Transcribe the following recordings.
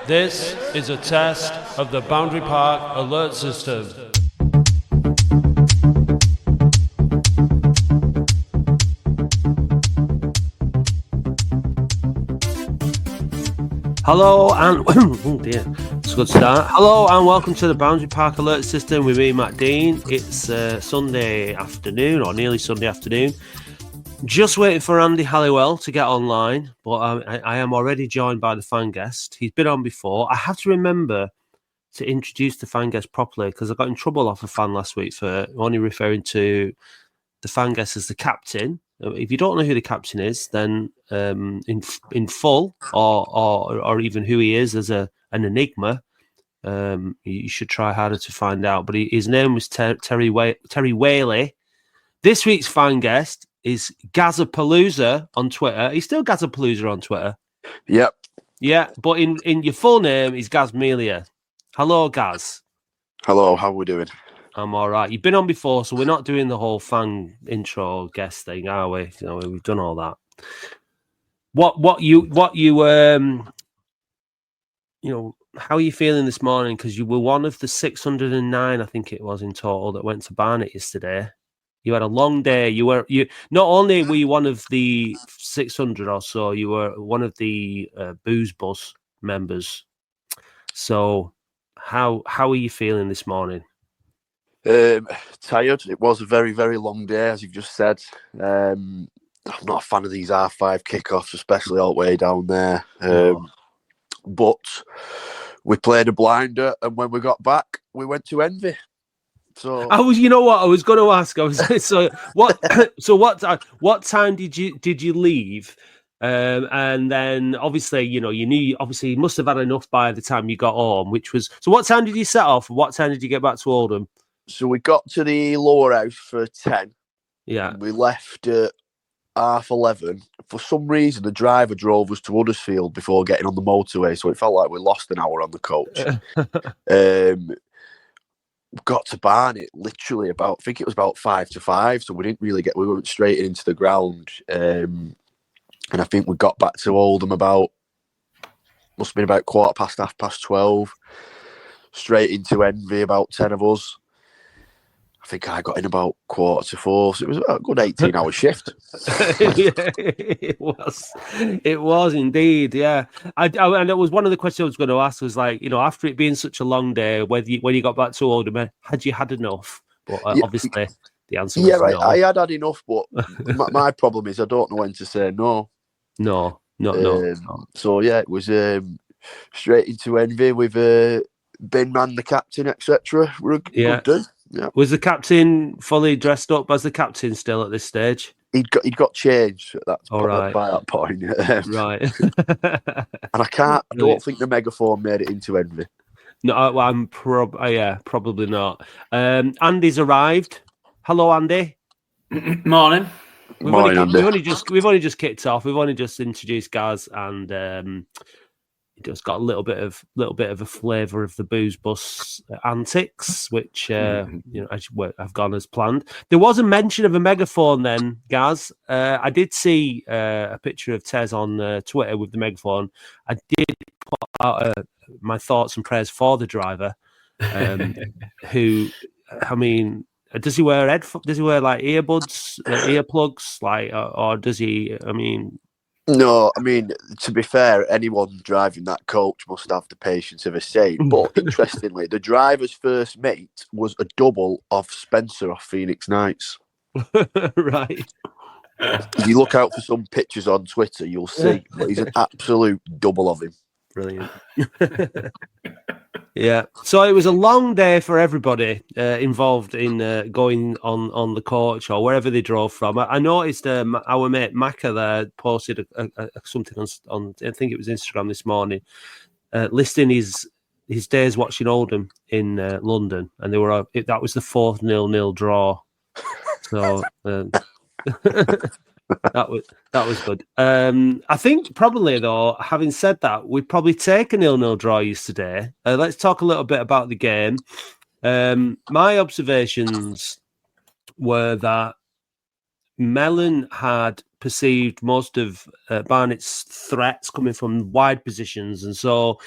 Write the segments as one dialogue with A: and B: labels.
A: This is a test of the Boundary Park alert system. Hello and oh dear, it's a good start. Hello and welcome to the Boundary Park alert system with me, Matt Dean. It's Sunday afternoon or nearly Sunday afternoon. Just waiting for Andy Halliwell to get online, but I am already joined by the fan guest. He's been on before. I have to remember to introduce the fan guest properly because I got in trouble off a fan last week for only referring to the fan guest as the captain. If you don't know who the captain is, then in full or even who he is as an enigma, you should try harder to find out. But his name was Terry Whaley. This week's fan guest is Gazapalooza on Twitter. He's still Gazapalooza on Twitter.
B: Yep.
A: Yeah, but in your full name is Gaz Melia. Hello, Gaz.
B: Hello, how are we doing?
A: I'm all right. You've been on before, so we're not doing the whole fan intro guest thing, are we? You know, we've done all that. What you how are you feeling this morning? Because you were one of the 609, I think it was in total, that went to Barnet yesterday. You had a long day. You not only were you one of the 600 or so, you were one of the booze bus members. So, how are you feeling this morning?
B: Tired. It was a very, very long day, as you've just said. I'm not a fan of these R5 kickoffs, especially all the way down there. But we played a blinder, and when we got back, we went to Envy. So
A: you know what I was going to ask. What time did you leave? And then obviously, you must have had enough by the time you got home, which was, so what time did you set off? What time did you get back to Oldham?
B: So we got to the lower house for 10.
A: Yeah.
B: We left at 11:30. For some reason, the driver drove us to Huddersfield before getting on the motorway, so it felt like we lost an hour on the coach. Got to Barnet literally about 5 to 5, so we didn't really we went straight into the ground. And I think we got back to Oldham must have been about 12:15, straight into Envy, about 10 of us. I think I got in about 4:45, so it was a good 18-hour shift.
A: Yeah, it was indeed, yeah. And it was one of the questions I was going to ask was like, after it being such a long day, when you got back to Oldham, had you had enough? But obviously, the answer was no.
B: I had enough, but my problem is I don't know when to say no.
A: No.
B: So yeah, it was straight into Envy with Ben Man, the captain, etc. We're a good day. Yeah.
A: Was the captain fully dressed up as the captain still at this stage?
B: He'd got changed at that by that point.
A: Right.
B: And I don't think the megaphone made it into Envy.
A: No, I'm probably not. Andy's arrived. Hello, Andy.
C: Morning.
A: We've only just kicked off. We've only just introduced Gaz, and it just got a little bit of a flavour of the booze bus antics, which I've gone as planned. There was a mention of a megaphone then, Gaz. I did see a picture of Tez on Twitter with the megaphone. I did put out my thoughts and prayers for the driver, who, I mean, does he wear like earbuds, earplugs, or does he? I mean.
B: No, I mean, to be fair, anyone driving that coach must have the patience of a saint. But interestingly, the driver's first mate was a double of Spencer off Phoenix Nights.
A: Right.
B: If you look out for some pictures on Twitter, you'll see. But he's an absolute double of him.
A: Brilliant. Yeah. So it was a long day for everybody involved in going on the coach or wherever they drove from. I noticed our mate Macca there posted something on I think it was Instagram this morning, listing his days watching Oldham in London, and they were that was the 4th 0-0 draw. So. That was good. I think probably though, having said that, we'd probably take a 0-0 draw yesterday. Let's talk a little bit about the game. My observations were that Mellon had perceived most of Barnet's threats coming from wide positions, and so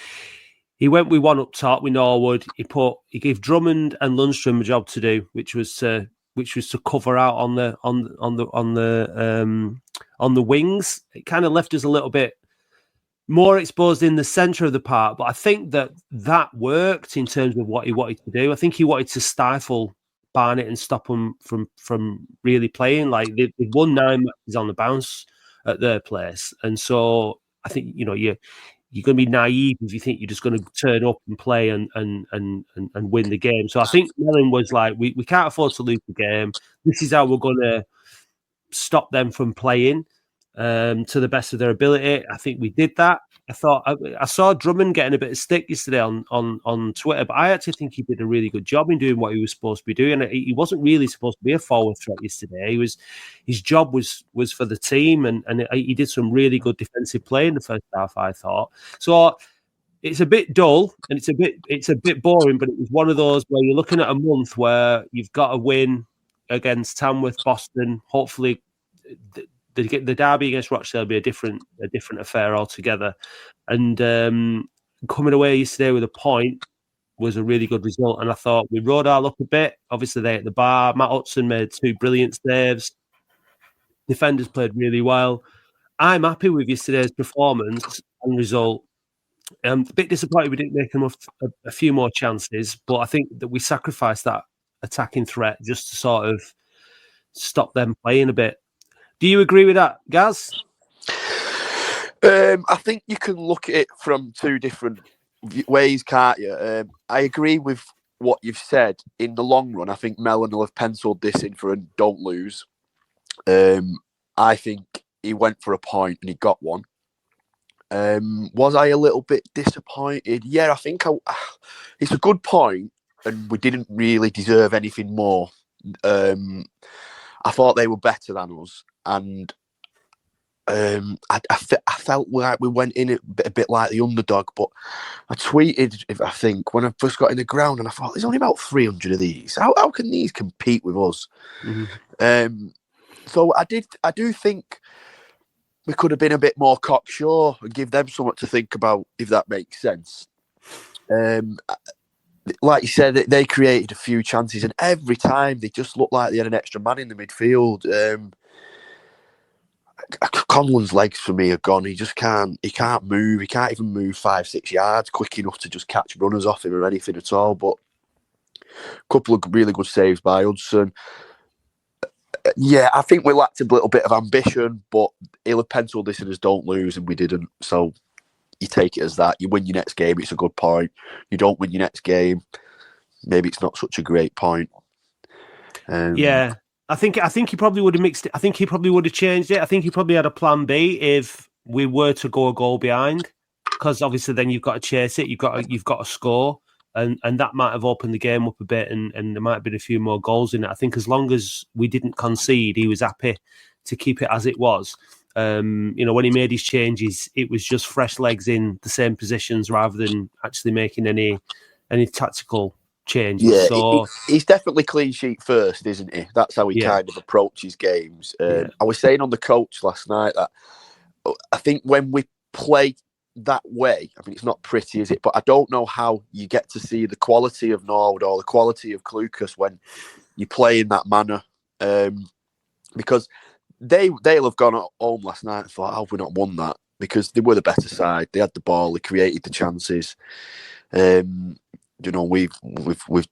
A: he went with one up top with Norwood. He gave Drummond and Lundstrom a job to do, which was to cover out on the wings. It kind of left us a little bit more exposed in the centre of the park, but I think that worked in terms of what he wanted to do. I think he wanted to stifle Barnet and stop them from really playing. Like they won 9 matches on the bounce at their place, and so I think you're going to be naive if you think you're just going to turn up and play and win the game. So I think Mellon was like, we can't afford to lose the game. This is how we're going to stop them from playing to the best of their ability. I think we did that. I saw Drummond getting a bit of stick yesterday on Twitter, but I actually think he did a really good job in doing what he was supposed to be doing. He wasn't really supposed to be a forward threat yesterday. His job was for the team, and he did some really good defensive play in the first half, I thought. So it's a bit dull and it's a bit boring, but it was one of those where you're looking at a month where you've got to win against Tamworth, Boston. Hopefully the derby against Rochdale will be a different affair altogether. And coming away yesterday with a point was a really good result. And I thought we rode our luck a bit. Obviously, they hit the bar. Matt Hudson made 2 brilliant saves. Defenders played really well. I'm happy with yesterday's performance and result. I'm a bit disappointed we didn't make enough a few more chances, but I think that we sacrificed that attacking threat just to sort of stop them playing a bit. Do you agree with that, Gaz?
B: I think you can look at it from 2 different ways, can't you? I agree with what you've said. In the long run, I think Mellon will have penciled this in for a don't lose. I think he went for a point and he got one. Was I a little bit disappointed? Yeah, I think it's a good point, and we didn't really deserve anything more. I thought they were better than us, and I felt like we went in it a bit like the underdog. But I tweeted, I think, when I first got in the ground, and I thought, there's only about 300 of these. How can these compete with us? Mm-hmm. So I do think we could have been a bit more cocksure and give them something to think about, if that makes sense. Like you said, they created a few chances, and every time they just looked like they had an extra man in the midfield. Conlon's legs for me are gone. He just can't. He can't move. He can't even move 5-6 yards quick enough to just catch runners off him or anything at all. But a couple of really good saves by Hudson. Yeah, I think we lacked a little bit of ambition, but he'll have penciled this in as don't lose, and we didn't. So you take it as that. You win your next game, it's a good point. You don't win your next game, maybe it's not such a great point.
A: Yeah, I think he probably would have mixed it. I think he probably would have changed it. I think he probably had a plan B if we were to go a goal behind, because obviously then you've got to chase it. You've got to score. And that might have opened the game up a bit, and there might have been a few more goals in it. I think as long as we didn't concede, he was happy to keep it as it was. When he made his changes, it was just fresh legs in the same positions rather than actually making any tactical changes.
B: Yeah,
A: so
B: he's definitely clean sheet first, isn't he? That's how he kind of approaches games. I was saying on the coach last night that I think when we play that way, I mean, it's not pretty, is it? But I don't know how you get to see the quality of Norwood or the quality of Clucas when you play in that manner, because they'll have gone home last night and thought, how have we not won that? Because they were the better side. They had the ball. They created the chances. We've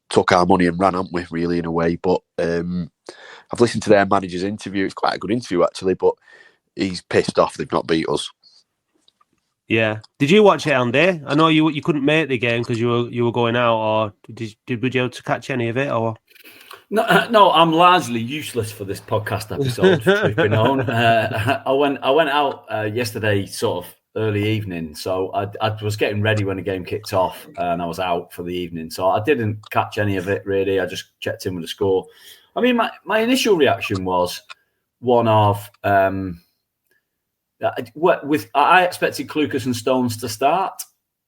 B: took our money and ran, haven't we? Really, in a way. But I've listened to their manager's interview. It's quite a good interview actually. But he's pissed off they've not beat us.
A: Yeah. Did you watch it, Andy? I know you couldn't make the game because you were going out, or were you able to catch any of it, or?
C: No, I'm largely useless for this podcast episode. Truth be known, I went out yesterday, sort of early evening, so I was getting ready when the game kicked off, and I was out for the evening, so I didn't catch any of it really. I just checked in with the score. I mean, my initial reaction was one of I expected Clucas and Stones to start.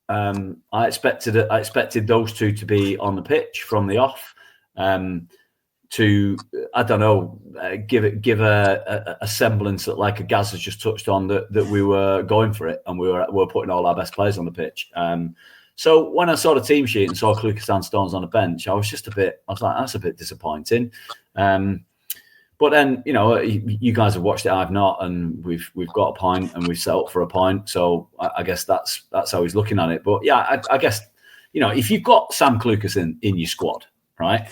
C: I expected those two to be on the pitch from the off. To, I don't know, give a semblance that, like a Gaz has just touched on, that we were going for it and we were putting all our best players on the pitch. So when I saw the team sheet and saw Clucas and Stones on the bench, I was like, that's a bit disappointing. But then, you guys have watched it, I've not, and we've got a point and we've set up for a point. So I guess that's how he's looking at it. But yeah, I guess, if you've got Sam Clucas in your squad, right,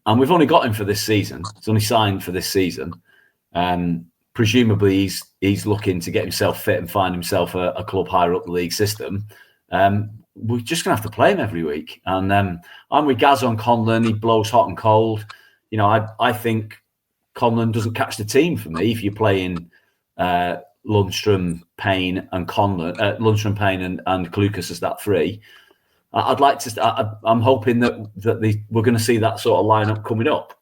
C: and we've only got him for this season, he's only signed for this season, presumably he's looking to get himself fit and find himself a club higher up the league system. We're just going to have to play him every week. And I'm with Gaz on Conlon. He blows hot and cold. I think Conlon doesn't catch the team for me if you're playing Lundstrom, Payne, and Conlon. Lundstrom, Payne, and Clucas as that three. I'd like to. I'm hoping that we're going to see that sort of lineup coming up.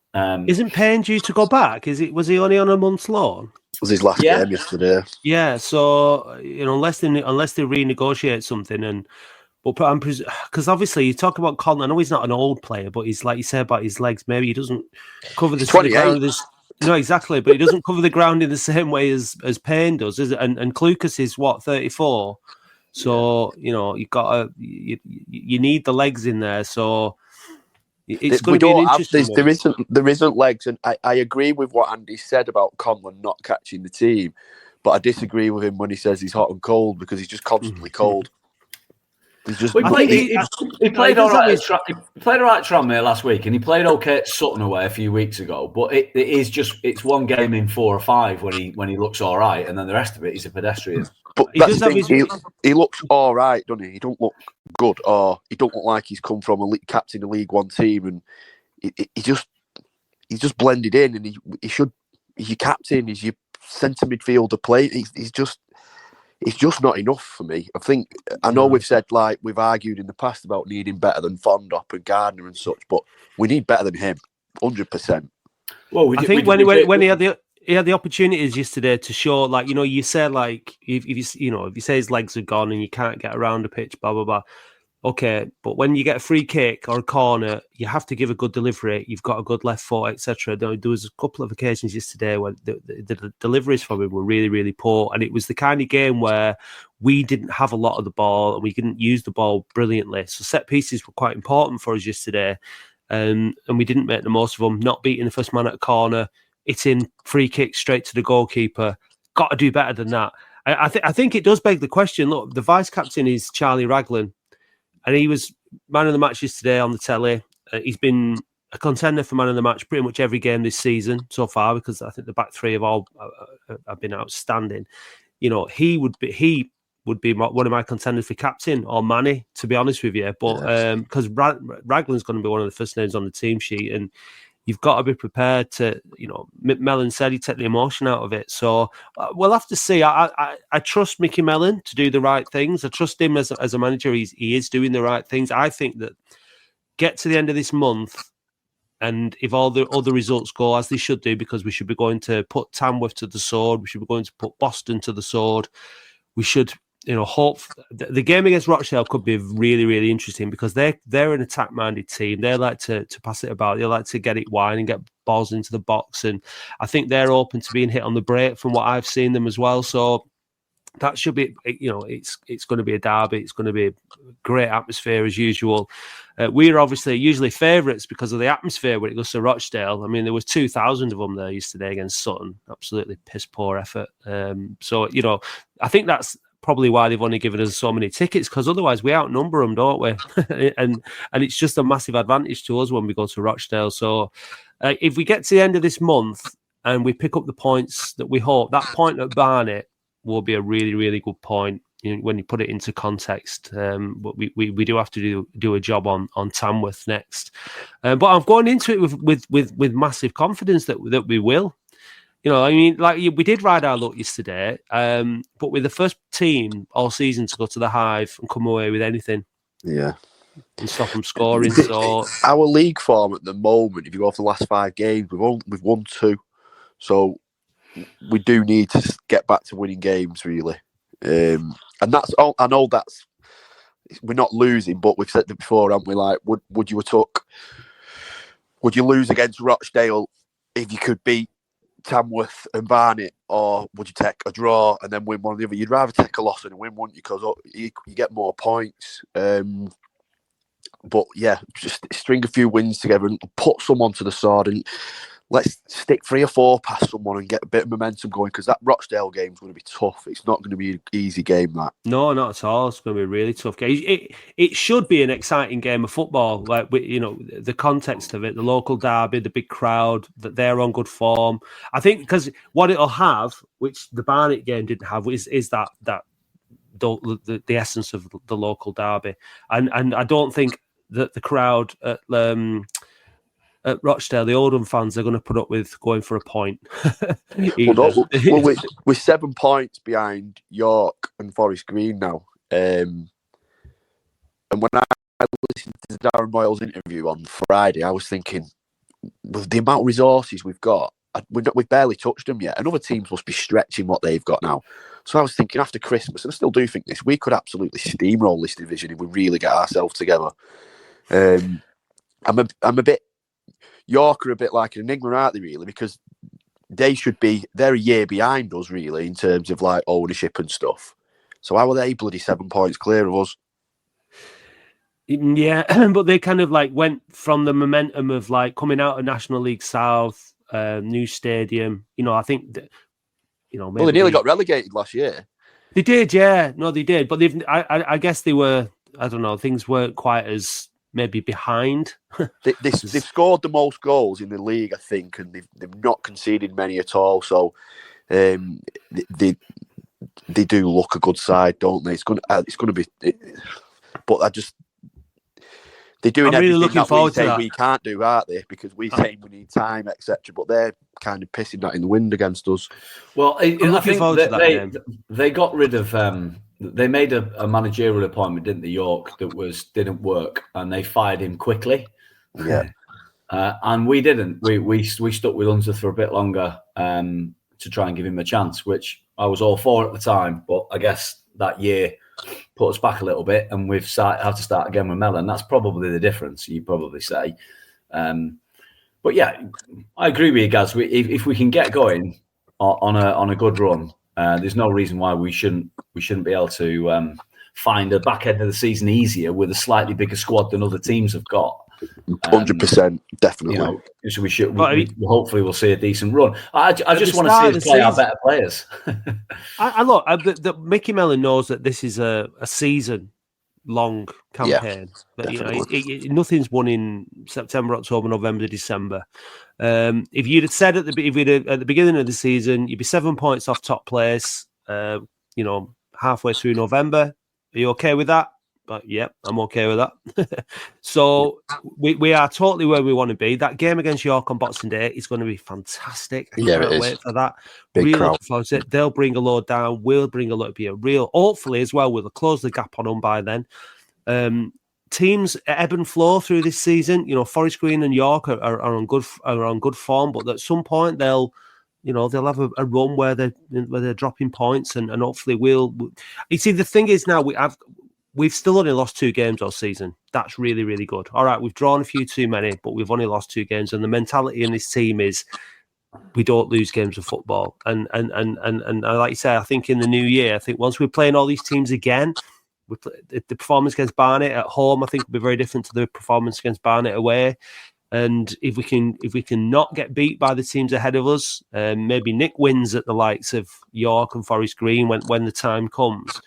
A: Isn't Payne due to go back? Was he only on a month's loan?
B: It was his last game yesterday.
A: Yeah, so unless they renegotiate something, but because obviously you talk about Conlon. I know he's not an old player, but he's like you say about his legs. Maybe he doesn't cover the ground. No, exactly, but he doesn't cover the ground in the same way as Payne does, is it? And Clucas is 34, so you've got you need the legs in there. So it's going to be an interesting one.
B: There isn't legs, and I agree with what Andy said about Conlon not catching the team, but I disagree with him when he says he's hot and cold because he's just constantly cold. He
C: played all right at Tranmere last week, and he played okay at Sutton away a few weeks ago. But it's one game in 4 or 5 when he looks all right, and then the rest of it he's a pedestrian.
B: But he looks all right, doesn't he? He don't look good, or he don't look like he's come from captain a League One team, and he's just blended in, and he's your captain, he's your centre midfielder play. It's just not enough for me. I know we've said, like, we've argued in the past about needing better than Fondop and Gardner and such, but we need better than him, 100%.
C: Well,
A: I think when he had the opportunities yesterday to show, like, you say, like, if you say his legs are gone and you can't get around the pitch, blah blah blah. Okay, but when you get a free kick or a corner, you have to give a good delivery. You've got a good left foot, etc. There was a couple of occasions yesterday where the deliveries from him were really, really poor, and it was the kind of game where we didn't have a lot of the ball and we didn't use the ball brilliantly. So set pieces were quite important for us yesterday, and we didn't make the most of them. Not beating the first man at a corner, hitting free kicks straight to the goalkeeper. Got to do better than that. I think it does beg the question. Look, the vice captain is Charlie Raglan. And he was man of the match yesterday on the telly. He's been a contender for man of the match pretty much every game this season so far, because I think the back three have been outstanding. He would be one of my contenders for captain or Manny, to be honest with you. But because Raglan's going to be one of the first names on the team sheet, and you've got to be prepared to, Mellon said he'd take the emotion out of it. So we'll have to see. I trust Mickey Mellon to do the right things. I trust him as a manager. He is doing the right things. I think that get to the end of this month, and if all the other results go as they should do, because we should be going to put Tamworth to the sword, we should be going to put Boston to the sword. We should, hope the game against Rochdale could be really, really interesting, because they're an attack-minded team. They like to pass it about. They like to get it wide and get balls into the box, and I think they're open to being hit on the break from what I've seen them as well. So that should be, it's going to be a derby. It's going to be a great atmosphere as usual. We're obviously usually favourites because of the atmosphere when it goes to Rochdale. I mean, there was 2,000 of them there yesterday against Sutton. Absolutely piss poor effort. So I think that's probably why they've only given us so many tickets, because otherwise we outnumber them, don't we? and it's just a massive advantage to us when we go to Rochdale. So if we get to the end of this month and we pick up the points that we hope, that point at Barnet will be a really, really good point when you put it into context. But we do have to do a job on Tamworth next. But I'm going into it with massive confidence that we will. We did ride our luck yesterday, but we're the first team all season to go to the Hive and come away with anything.
B: Yeah.
A: And stop them scoring. So
B: our league form at the moment, if you go off the last 5 games, we've won 2. So we do need to get back to winning games, really. And that's all. I know we're not losing, but we've said it before, haven't we? Like, would you lose against Rochdale if you could beat Tamworth and Barnet, or would you take a draw and then win one or the other? You'd rather take a loss and win, wouldn't you? Because you get more points. But yeah, just string a few wins together and put someone to the sword, and let's stick 3 or 4 past someone and get a bit of momentum going, because that Rochdale game's going to be tough. It's not going to be an easy game, that.
A: No, not at all. It's going to be a really tough game. It should be an exciting game of football. Like, the context of it, the local derby, the big crowd, that they're on good form. I think because what it'll have, which the Barnet game didn't have, is that the essence of the local derby. And I don't think that the crowd at Rochdale, the Oldham fans, are going to put up with going for a point.
B: We're 7 points behind York and Forest Green now. And when I listened to Darren Moyle's interview on Friday, I was thinking, with the amount of resources we've got, we've barely touched them yet. And other teams must be stretching what they've got now. So I was thinking, after Christmas, and I still do think this, we could absolutely steamroll this division if we really get ourselves together. I'm a bit... York are a bit like an enigma, aren't they, really? Because they're a year behind us, really, in terms of like ownership and stuff. So how are they bloody 7 points clear of us?
A: Yeah, but they kind of like went from the momentum of like coming out of National League South, new stadium. I think that, maybe
B: well, they nearly got relegated last year.
A: They did, yeah. No, they did. But I guess they were, I don't know, things weren't quite as maybe behind.
B: They've scored the most goals in the league, I think, and they've not conceded many at all. So they do look a good side, don't they? It's going to be, but they're doing
A: I'm really
B: everything
A: looking
B: that
A: forward
B: we say
A: to that.
B: we can't do, aren't they? Because we say we need time, etc. But they're kind of pissing that in the wind against us.
C: Well, I think
A: that
C: they got rid of. They made a managerial appointment, didn't they, York, that didn't work, and they fired him quickly.
B: Yeah,
C: and we didn't. We stuck with Hunter for a bit longer to try and give him a chance, which I was all for at the time. But I guess that year put us back a little bit, and we've had to start again with Mellon. That's probably the difference, you'd probably say. But yeah, I agree with you, Gaz. If we can get going on a good run, there's no reason why we shouldn't be able to find a back end of the season easier with a slightly bigger squad than other teams have got.
B: 100%, definitely.
C: So we hopefully we'll see a decent run. I just want to see us play our better players.
A: Look, Mickey Mellon knows that this is a season-long campaign.
B: Yeah,
A: nothing's won in September, October, November, December. If you'd have said at the beginning of the season, you'd be 7 points off top place. Halfway through November, are you okay with that? But yeah, I'm okay with that. So we are totally where we want to be. That game against York on Boxing Day is going to be fantastic. I can't wait for that.
B: Big
A: really
B: crowd.
A: looking forward to it. They'll bring a load down. We'll bring a load. Be a real. Hopefully as well, we'll close the gap on them by then. Teams ebb and flow through this season. Forest Green and York are on good form, but at some point they'll have a run where they're dropping points, and hopefully we'll. You see, the thing is now we've still only lost 2 games all season. That's really, really good. All right, we've drawn a few too many, but we've only lost 2 games, and the mentality in this team is we don't lose games of football. And like you say, I think in the new year, I think once we're playing all these teams again. The performance against Barnet at home, I think, will be very different to the performance against Barnet away. And if we can not get beat by the teams ahead of us, maybe Nick wins at the likes of York and Forest Green when the time comes,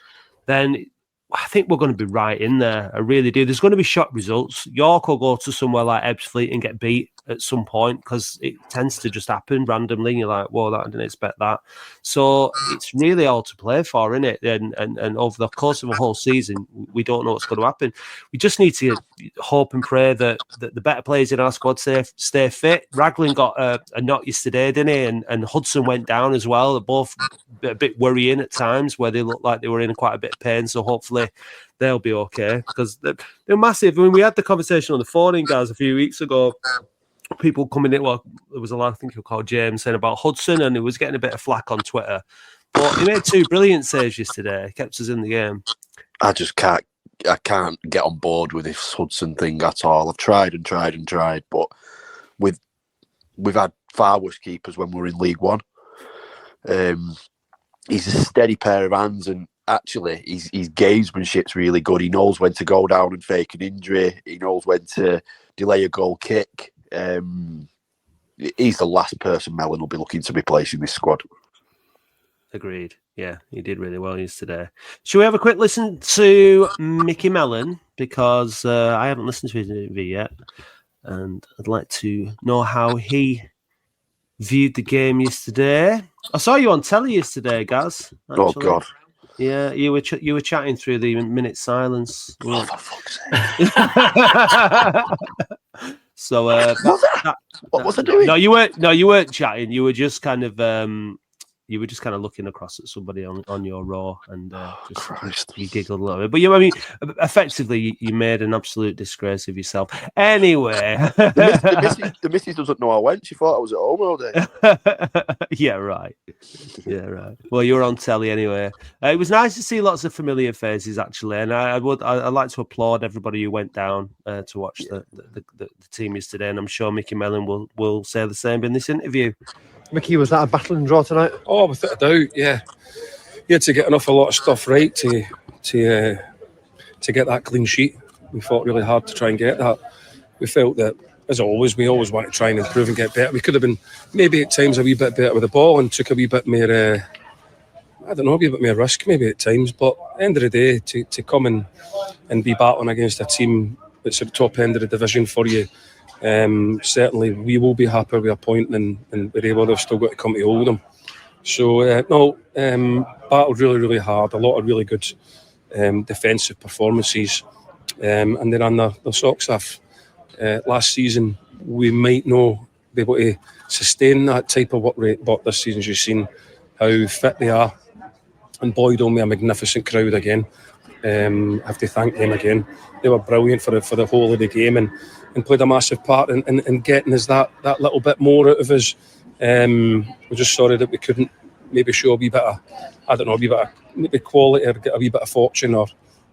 A: then I think we're going to be right in there. I really do. There's going to be shock results. York will go to somewhere like Ebbsfleet and get beat at some point because it tends to just happen randomly. And you're like, whoa, I didn't expect that. So it's really all to play for, isn't it? And over the course of a whole season, we don't know what's going to happen. We just need to hope and pray that the better players in our squad stay fit. Raglan got a knock yesterday, didn't he? And Hudson went down as well. They're both a bit worrying at times where they looked like they were in quite a bit of pain. So hopefully they'll be okay because they're massive. I mean, we had the conversation on the phone, guys, a few weeks ago. People coming in, well, there was a lad, I think he called James, saying about Hudson, and he was getting a bit of flack on Twitter. But he made 2 brilliant saves yesterday. Kept us in the game.
B: I can't get on board with this Hudson thing at all. I've tried and tried and tried, but with we've had far worse keepers when we were in League One. He's a steady pair of hands, and actually his gamesmanship's really good. He knows when to go down and fake an injury. He knows when to delay a goal kick. He's the last person Mellon will be looking to replace in this squad.
A: Agreed. Yeah, he did really well yesterday. Should we have a quick listen to Mickey Mellon? Because I haven't listened to his interview yet, and I'd like to know how he viewed the game yesterday. I saw you on telly yesterday, Gaz. Actually.
B: Oh God!
A: Yeah, you were chatting through the minute silence.
B: Oh, for fuck's sake!
A: So
B: what was I doing?
A: No, you weren't. No, you weren't chatting. You were just kind of looking across at somebody on your raw, and you giggled a little bit. But effectively, you made an absolute disgrace of yourself. Anyway,
B: the missus doesn't know I went. She thought I was at home all day.
A: Yeah, right. Well, you were on telly anyway. It was nice to see lots of familiar faces, actually, and I'd like to applaud everybody who went down to watch the team yesterday, and I'm sure Mickey Mellon will say the same in this interview.
D: Mickey, was that a battling draw tonight?
E: Oh, without a doubt, yeah. You had to get an awful lot of stuff right to get that clean sheet. We fought really hard to try and get that. We felt that, as always, we always want to try and improve and get better. We could have been maybe at times a wee bit better with the ball and took a wee bit more, a wee bit more risk maybe at times. But at the end of the day, to come and be battling against a team that's at the top end of the division for you, certainly we will be happy with a point, and we're able to have still got to come to Oldham. So battled really, really hard. A lot of really good defensive performances, and they ran their socks off. Last season we might not be able to sustain that type of work rate, but this season you've seen how fit they are, and Boyd only a magnificent crowd again. Have to thank them again. They were brilliant for the whole of the game, and played a massive part in getting us that little bit more out of us. We're just sorry that we couldn't maybe show a wee bit of, maybe quality, or get a wee bit of fortune, or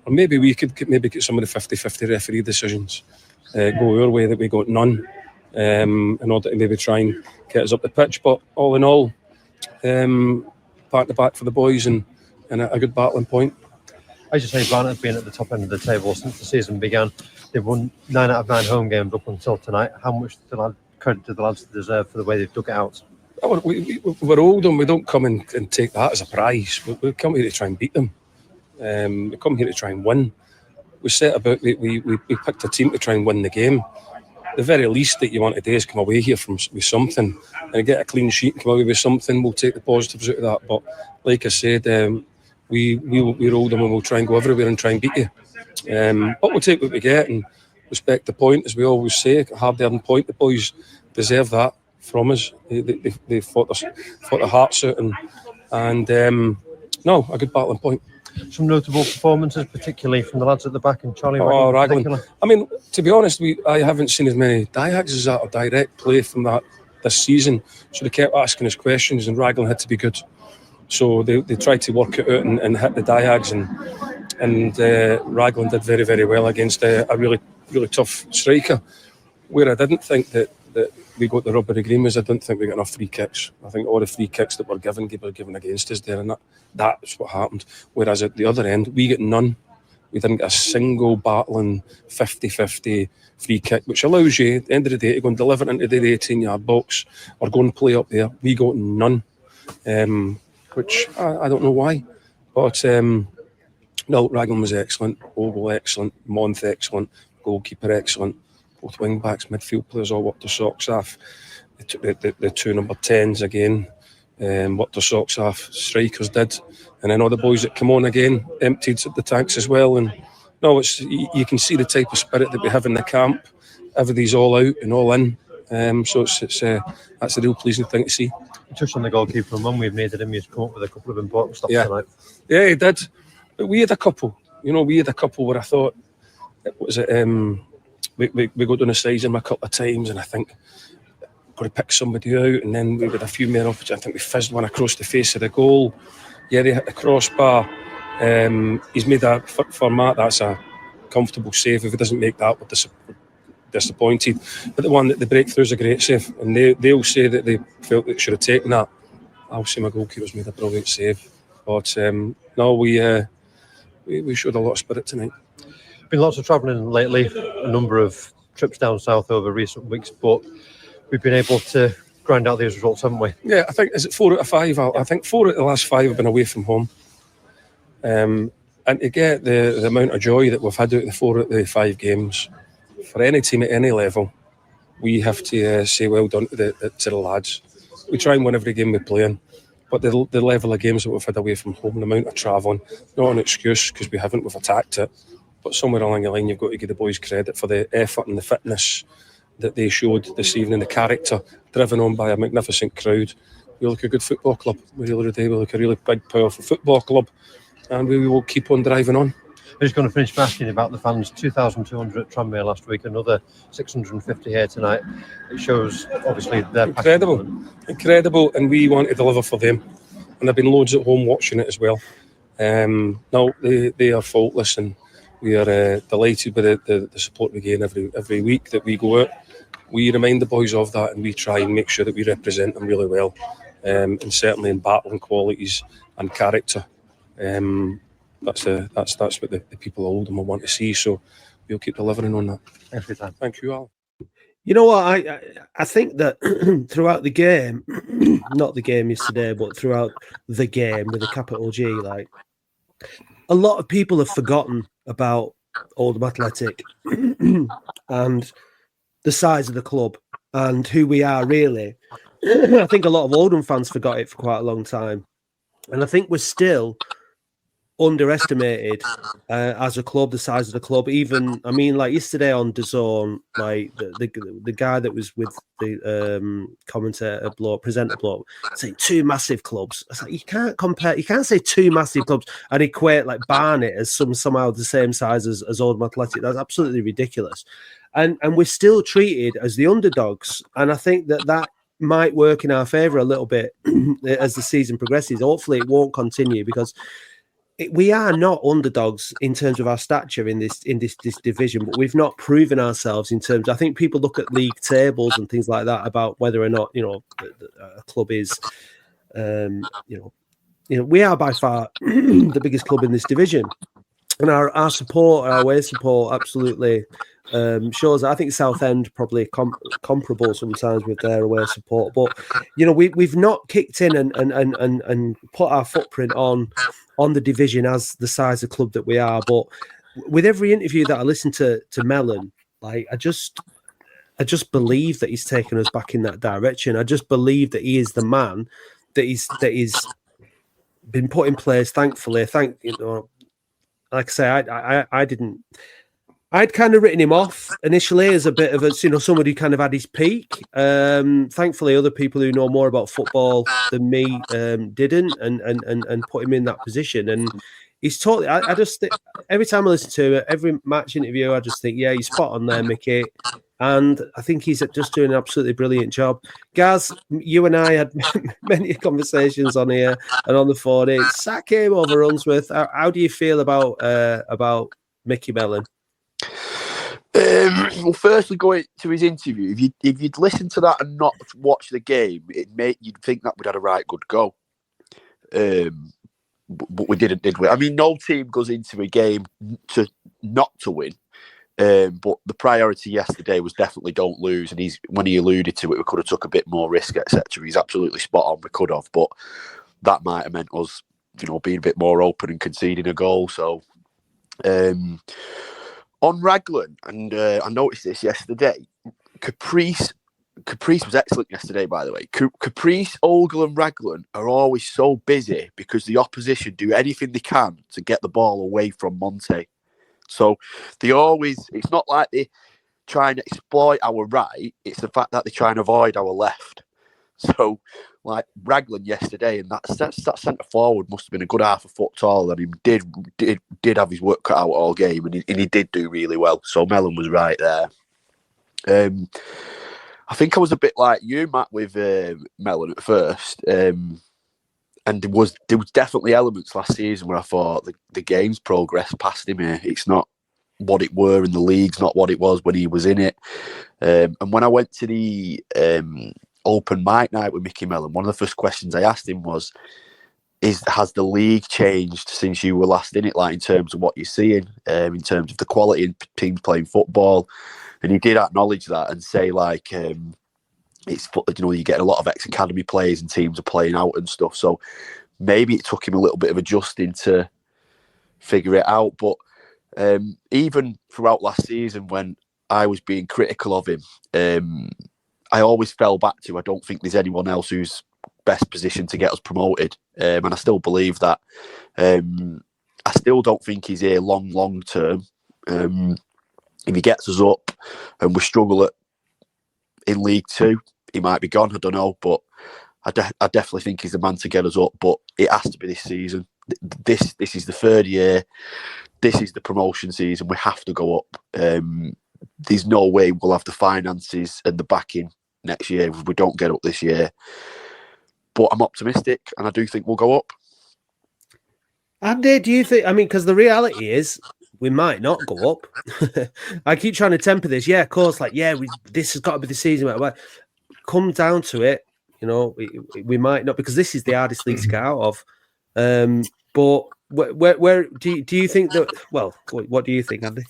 E: maybe we could maybe get some of the 50-50 referee decisions go our way that we got none, in order to maybe try and get us up the pitch. But all in all, back to back for the boys, and a good battling point.
D: As you say, Barnet have been at the top end of the table since the season began. They've won 9 out of 9 home games up until tonight. How much credit do the lads deserve for the way they've dug it out?
E: We're Oldham. We don't come and take that as a prize. We come here to try and beat them. We come here to try and win. We set about. We picked a team to try and win the game. The very least that you want to do is come away here with something and get a clean sheet and come away with something. We'll take the positives out of that. But like I said, we're Oldham, and we'll try and go everywhere and try and beat you. But we'll take what we get and respect the point, as we always say. Hard-earned point. The boys deserve that from us. They fought their hearts out, and a good battling point.
D: Some notable performances, particularly from the lads at the back, and Charlie.
E: Raglan. I mean, to be honest, I haven't seen as many diags as that, or direct play from that this season. So they kept asking us questions, and Raglan had to be good. So they tried to work it out and hit the diags, and Raglan did very, very well against a really, really tough striker. Where I didn't think that we got the rubber green was I didn't think we got enough free kicks. I think all the free kicks that were given against us there, and that's what happened. Whereas at the other end, we get none. We didn't get a single battling 50-50 free kick, which allows you at the end of the day to go and deliver it into the 18-yard box or go and play up there. We got none, which I don't know why. But no, Raglan was excellent, Ogle excellent, Month excellent, goalkeeper excellent, both wing backs, midfield players all worked their socks off. The two number 10s again worked their socks off. Strikers did, and then all the boys that come on again emptied the tanks as well. And no, you can see the type of spirit that we have in the camp. Everybody's all out and all in. So it's that's a real pleasing thing to see.
D: You touched on the goalkeeper, and when we've needed him, he's come up with a couple of important stops tonight.
E: Yeah, he did. But we had a couple. Where I thought, was it? We got down the sides him a couple of times, and I think got to pick somebody out, and then we had a few more opportunities. I think we fizzed one across the face of the goal. Yeah, they hit the crossbar. He's made for Matt. That's a comfortable save. If he doesn't make that, we're disappointed. But the one that the breakthrough is a great save, and they'll say that they felt they should have taken that. I'll say my goalkeeper's made a brilliant save. But no, we showed a lot of spirit tonight.
D: Been lots of travelling lately, a number of trips down south over recent weeks, but we've been able to grind out these results, haven't we?
E: Yeah, I think, is it 4 out of 5? I think 4 out of the last 5 have been away from home. And to get the amount of joy that we've had out of the 4 out of the 5 games, for any team at any level, we have to say well done to the lads. We try and win every game we play in, but the level of games that we've had away from home, the amount of travelling, not an excuse because we've attacked it, but somewhere along the line you've got to give the boys credit for the effort and the fitness that they showed this evening, the character driven on by a magnificent crowd. We look a good football club. We really do. We look a really big, powerful football club, and we will keep on driving on.
D: I'm just going to finish by asking about the fans. 2,200 at Tranmere last week, another 650 here tonight. It shows, obviously, they're
E: incredible, and we want to deliver for them. And there have been loads at home watching it as well. No, they are faultless, and we are delighted with the support we gain every week that we go out. We remind the boys of that, and we try and make sure that we represent them really well, and certainly in battling qualities and character. That's what the people of Oldham will want to see. So we'll keep delivering on that.
D: Thanks for your time.
E: Thank you, Al.
A: You know what? I think that throughout the game, not the game yesterday, but throughout the game with a capital G, like a lot of people have forgotten about Oldham Athletic and the size of the club and who we are really. I think a lot of Oldham fans forgot it for quite a long time, and I think we're still underestimated as a club, the size of the club. Even, I mean, like yesterday on DAZN, like the guy that was with the commentator bloke, presenter bloke, saying 2 massive clubs. I was like, you can't say 2 massive clubs and equate like Barnet as somehow the same size as Oldham Athletic. That's absolutely ridiculous. And we're still treated as the underdogs, and I think that might work in our favour a little bit as the season progresses. Hopefully, it won't continue because we are not underdogs in terms of our stature in this division, but we've not proven ourselves in terms. I think people look at league tables and things like that about whether or not a club is, we are by far the biggest club in this division, and our support, our away support, absolutely shows. I think Southend probably comparable sometimes with their away support, but we've not kicked in and put our footprint on the division as the size of club that we are. But with every interview that I listen to Mellon, like I just believe that he's taken us back in that direction. I just believe that he is the man that he's been put in place. Thankfully, like I say, I'd kind of written him off initially as a bit of somebody who kind of had his peak. Thankfully, other people who know more about football than me didn't and put him in that position. And he's totally. I just every time I listen to it, every match interview, I just think, yeah, he's spot on there, Mickey. And I think he's just doing an absolutely brilliant job. Gaz, you and I had many conversations on here and on the phone. It's sack him over Unsworth. How do you feel about Mickey Mellon?
B: Well, firstly, going to his interview, if you'd listened to that and not watch the game, you'd think that we'd had a right good go. But we didn't, did we? I mean, no team goes into a game not to win. But the priority yesterday was definitely don't lose. And when he alluded to it, we could have took a bit more risk, etc. He's absolutely spot on. We could have, but that might have meant us, being a bit more open and conceding a goal. So. On Raglan, and I noticed this yesterday, Caprice was excellent yesterday, by the way. Caprice, Ogle and Raglan are always so busy because the opposition do anything they can to get the ball away from Monte. So it's not like they try and exploit our right, it's the fact that they try and avoid our left. So, like Raglan yesterday, and that centre forward must have been a good half a foot taller than him. Did have his work cut out all game, and he did do really well. So Mellon was right there. I think I was a bit like you, Matt, with Mellon at first, and there was definitely elements last season where I thought the game's progressed past him here. It's not what it were, and the league's not what it was when he was in it. And when I went to the open mic night with Mickey Mellon, one of the first questions I asked him was, has the league changed since you were last in it, like in terms of what you're seeing, in terms of the quality in teams playing football? And he did acknowledge that and say, like, it's, you're getting a lot of ex-academy players and teams are playing out and stuff. So maybe it took him a little bit of adjusting to figure it out. But even throughout last season, when I was being critical of him, I always fell back to, I don't think there's anyone else who's best positioned to get us promoted. And I still believe that. I still don't think he's here long term. If he gets us up and we struggle in League Two, he might be gone. I don't know, but I definitely think he's the man to get us up. But it has to be this season. This is the third year. This is the promotion season. We have to go up. There's no way we'll have the finances and the backing next year if we don't get up this year. But I'm optimistic, and I do think we'll go up.
A: Andy, do you think? I mean, because the reality is, we might not go up. I keep trying to temper this. Yeah, of course. Like, yeah, this has got to be the season. Come down to it, we might not, because this is the hardest league to get out of. But where do you think that? Well, what do you think, Andy?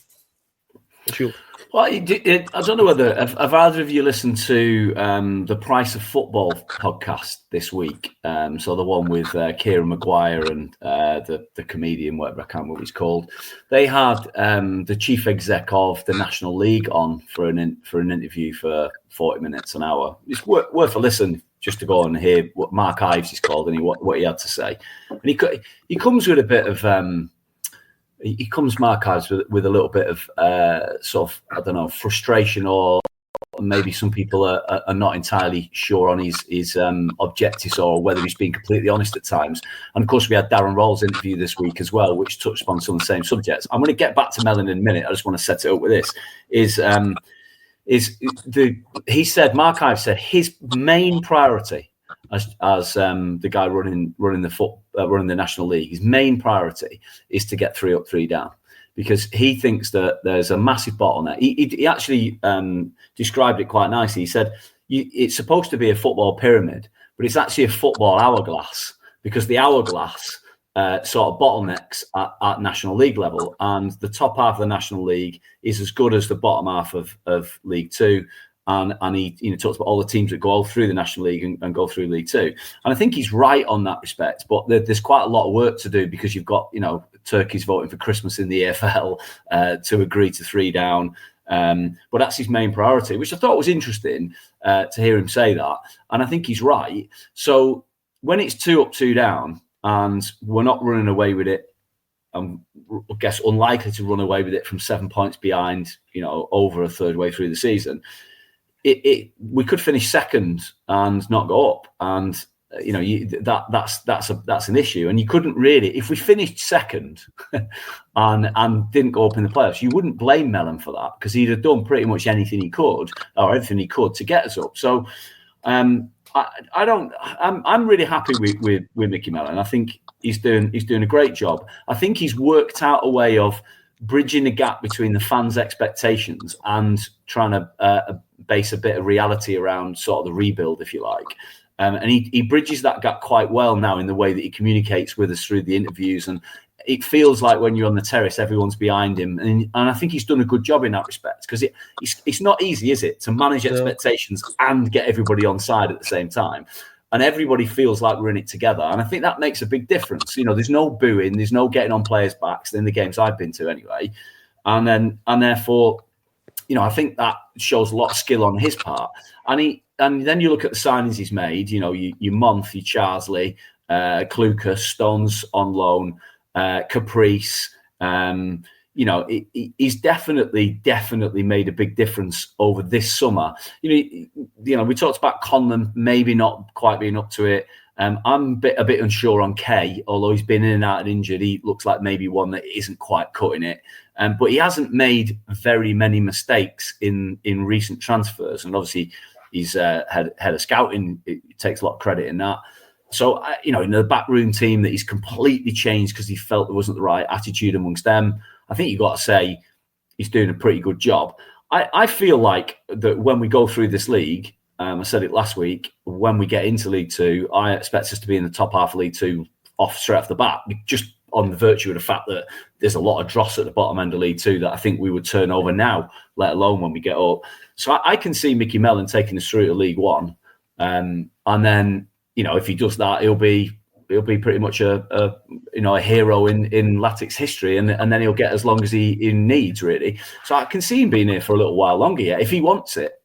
C: Well, I don't know whether have either of you listened to the Price of Football podcast this week. So the one with Kieran Maguire and the comedian, whatever, I can't remember what he's called. They had the chief exec of the National League on for an interview for 40 minutes, an hour. It's worth a listen just to go and hear what Mark Ives is called and what he had to say. And he comes with a bit of. He comes, Mark Ives, with a little bit of sort of, I don't know, frustration, or maybe some people are not entirely sure on his objectives or whether he's being completely honest at times. And of course, we had Darren Rolls' interview this week as well, which touched upon some of the same subjects. I'm going to get back to Mellon in a minute. I just want to set it up with this. Mark Ives said his main priority as the guy running the National League, his main priority is to get 3 up, 3 down, because he thinks that there's a massive bottleneck. He actually described it quite nicely. He said it's supposed to be a football pyramid, but it's actually a football hourglass, because the hourglass sort of bottlenecks at National League level, and the top half of the National League is as good as the bottom half of League Two. And he talks about all the teams that go all through the National League and go through League Two. And I think he's right on that respect. But there's quite a lot of work to do, because you've got, turkeys voting for Christmas in the EFL to agree to 3 down. But that's his main priority, which I thought was interesting to hear him say that. And I think he's right. So when it's 2 up, 2 down, and we're not running away with it, I guess unlikely to run away with it from 7 points behind, over a third way through the season, we could finish second and not go up, and that's an issue. And you couldn't really, if we finished second and didn't go up in the playoffs, you wouldn't blame Mellon for that, because he'd have done pretty much anything he could, or everything he could, to get us up. So I'm really happy with Mickey Mellon. I think he's doing a great job. I think he's worked out a way of bridging the gap between the fans' expectations and trying to base a bit of reality around sort of the rebuild, if you like. And he bridges that gap quite well now in the way that he communicates with us through the interviews. And it feels like when you're on the terrace, everyone's behind him. And I think he's done a good job in that respect, because it's not easy, is it, to manage expectations and get everybody on side at the same time. And everybody feels like we're in it together. And I think that makes a big difference. There's no booing, there's no getting on players' backs in the games I've been to anyway. And therefore, I think that shows a lot of skill on his part. And then you look at the signings he's made, your Month, your Charsley, Klukas, Stones on loan, Caprice. He's definitely made a big difference over this summer. We talked about Conlon maybe not quite being up to it. I'm a bit unsure on Kay, although he's been in and out and injured. He looks like maybe one that isn't quite cutting it. But he hasn't made very many mistakes in recent transfers. And obviously he's had a scouting. It takes a lot of credit in that. So, in the backroom team that he's completely changed because he felt there wasn't the right attitude amongst them. I think you've got to say he's doing a pretty good job. I feel like that when we go through this league, I said it last week, when we get into League Two, I expect us to be in the top half of League Two straight off the bat, just on the virtue of the fact that there's a lot of dross at the bottom end of League Two that I think we would turn over now, let alone when we get up. So I can see Mickey Mellon taking us through to League One. And then, if he does that, he'll be pretty much a hero in Latics history, and then he'll get as long as he needs, really. So I can see him being here for a little while longer, if he wants it.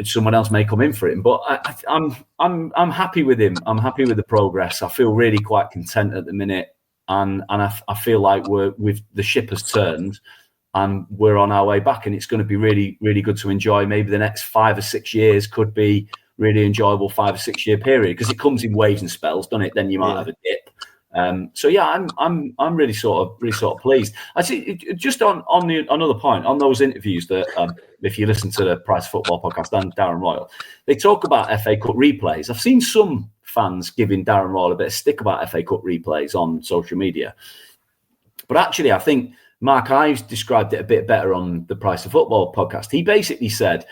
C: Someone else may come in for him, but I'm happy with him. I'm happy with the progress. I feel really quite content at the minute, and I feel like the ship has turned, and we're on our way back, and it's going to be really, really good to enjoy. Maybe the next 5 or 6 years could be really enjoyable 5 or 6 year period, because it comes in waves and spells, doesn't it? Then you might have a dip. I'm really sort of pleased. I see. Just on another point, on those interviews that if you listen to the Price Football podcast and Darren Royal, they talk about FA Cup replays. I've seen some fans giving Darren Royal a bit of stick about FA Cup replays on social media, but actually I think Mark Ives described it a bit better on the Price of Football podcast. He basically said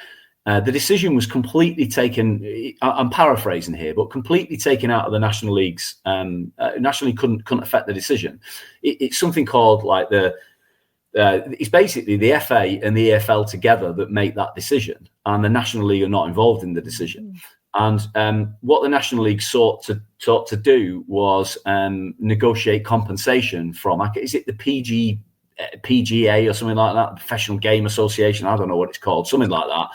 C: the decision was completely taken, I'm paraphrasing here, but completely taken out of the National League's, National League couldn't affect the decision. It's something called like it's basically the FA and the EFL together that make that decision, and the National League are not involved in the decision. And what the National League sought to do was negotiate compensation from, is it the PGA or something like that, Professional Game Association, I don't know what it's called, something like that.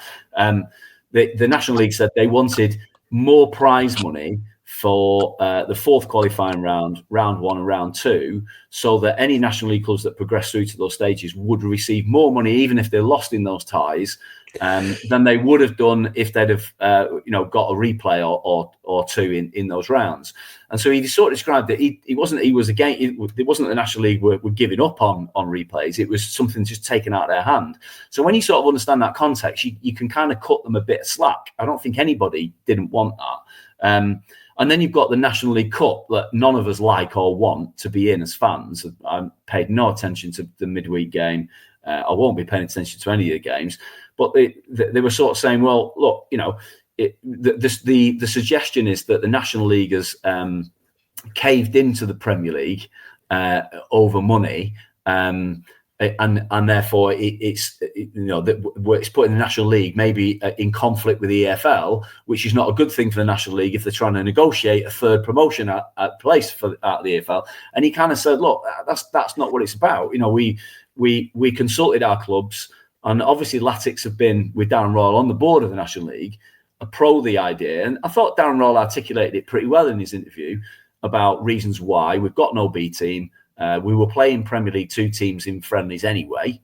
C: The National League said they wanted more prize money for the fourth qualifying round 1 and round 2, so that any National League clubs that progress through to those stages would receive more money, even if they're lost in those ties, than they would have done if they'd have got a replay or two in those rounds. And so he sort of described that it wasn't the National League were giving up on replays. It was something just taken out of their hand. So when you sort of understand that context, you can kind of cut them a bit of slack. I don't think anybody didn't want that. And then you've got the National League Cup that none of us like or want to be in as fans. I paid no attention to the midweek game. I won't be paying attention to any of the games. But they were sort of saying, well, look, the suggestion is that the National League has caved into the Premier League over money, and therefore it's putting the National League maybe in conflict with the EFL, which is not a good thing for the National League if they're trying to negotiate a third promotion at place out of the EFL. And he kind of said, look, that's not what it's about. We consulted our clubs. And obviously, Latics have been, with Darren Royal on the board of the National League, a pro the idea. And I thought Darren Royal articulated it pretty well in his interview about reasons why. We've got no B team. We were playing Premier League 2 teams in friendlies anyway.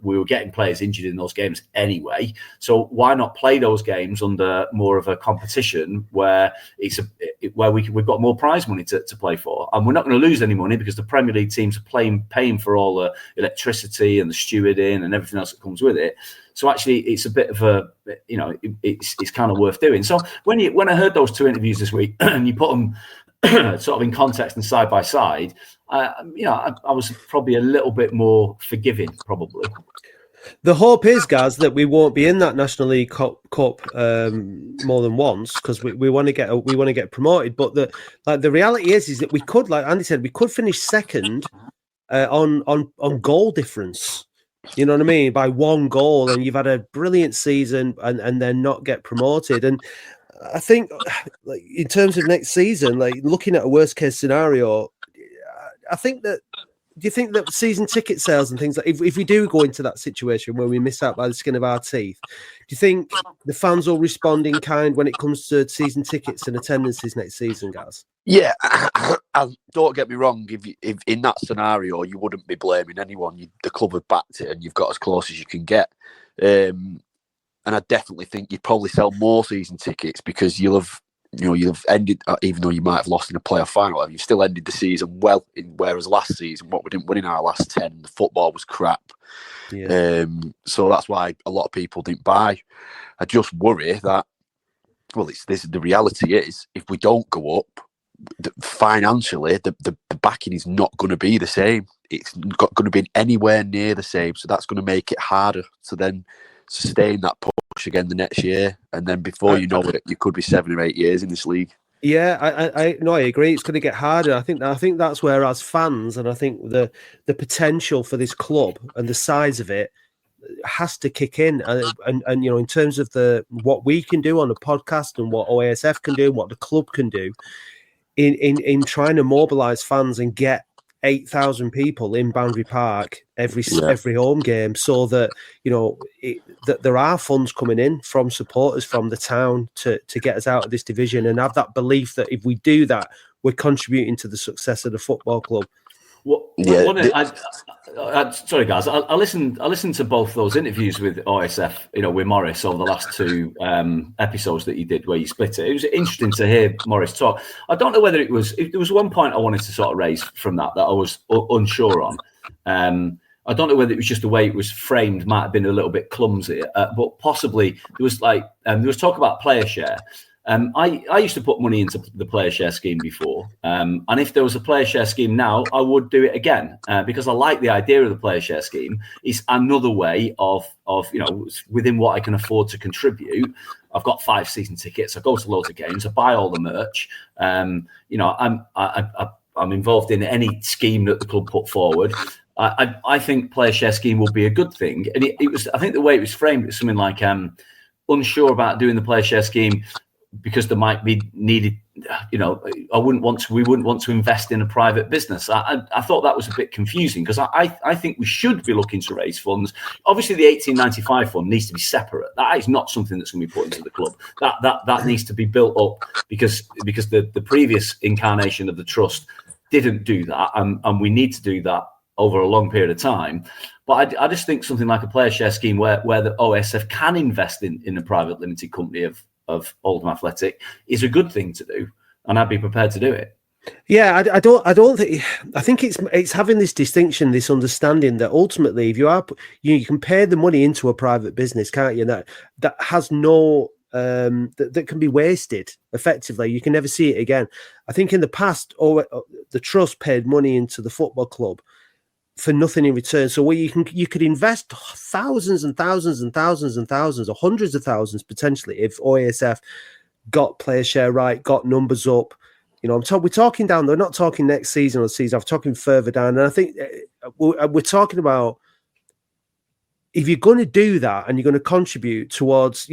C: We were getting players injured in those games anyway. So why not play those games under more of a competition where we've got more prize money to play for? And we're not going to lose any money because the Premier League teams are paying for all the electricity and the stewarding and everything else that comes with it. So actually, it's a bit of it's kind of worth doing. So when I heard those 2 interviews this week and you put them sort of in context and side by side, I was probably a little bit more forgiving, probably.
A: The hope is, guys, that we won't be in that National League Cup more than once, because we want to get promoted. But the reality is that we could, like Andy said, we could finish second on goal difference. You know what I mean? By 1 goal, and you've had a brilliant season, and then not get promoted. And I think, like, in terms of next season, like looking at a worst case scenario, I think that. Do you think that season ticket sales and things like, if we do go into that situation where we miss out by the skin of our teeth, do you think the fans will respond in kind when it comes to season tickets and attendances next season, guys?
B: Yeah, don't get me wrong. If in that scenario, you wouldn't be blaming anyone. The club have backed it, and you've got as close as you can get. And I definitely think you'd probably sell more season tickets because you'll have ended, even though you might have lost in a playoff final, you've still ended the season well. Whereas last season, what we didn't win in our last 10, the football was crap. Yeah. So that's why a lot of people didn't buy. I just worry that, the reality is, if we don't go up, financially, the backing is not going to be the same. it's not going to be anywhere near the same. So that's going to make it harder to then sustain that push again the next year. And then before you know it, you could be 7 or 8 years in this league.
A: Yeah, I agree. It's going to get harder. I think that's where, as fans, and I think the potential for this club and the size of it has to kick in. And in terms of what we can do on the podcast and what OASF can do, and what the club can do in trying to mobilise fans and get 8,000 people in Boundary Park every home game, so that that there are funds coming in from supporters from the town to get us out of this division, and have that belief that if we do that, we're contributing to the success of the football club.
C: Sorry, guys. I listened to both those interviews with OSF, with Morris over the last 2 episodes that you did where you split it. It was interesting to hear Morris talk. I don't know whether there was one point I wanted to sort of raise from that I was unsure on. I don't know whether it was just the way it was framed might have been a little bit clumsy, but possibly there was talk about player share. I used to put money into the player share scheme before, and if there was a player share scheme now, I would do it again, because I like the idea of the player share scheme. It's another way of within what I can afford to contribute. I've got 5 season tickets. I go to loads of games. I buy all the merch. I'm involved in any scheme that the club put forward. I think player share scheme will be a good thing, and it was. I think the way it was framed, it was something like unsure about doing the player share scheme because there might be needed, we wouldn't want to invest in a private business. I thought that was a bit confusing, because I think we should be looking to raise funds. Obviously, the 1895 fund needs to be separate. That is not something that's going to be put into the club. That needs to be built up, because the previous incarnation of the trust didn't do that, and we need to do that over a long period of time. But I just think something like a player share scheme where the OSF can invest in a private limited company of Oldham Athletic is a good thing to do, and I'd be prepared to do it.
A: Yeah, I don't think. I think it's having this distinction, this understanding that ultimately, if you can pay the money into a private business, can't you? That has no that can be wasted effectively. You can never see it again. I think in the past, the trust paid money into the football club for nothing in return. So where you could invest thousands and thousands and thousands and thousands, or hundreds of thousands potentially, if OASF got player share right, got numbers up. We're talking down. They're not talking next season or season. I'm talking further down. And I think we're talking about, if you're going to do that and you're going to contribute towards,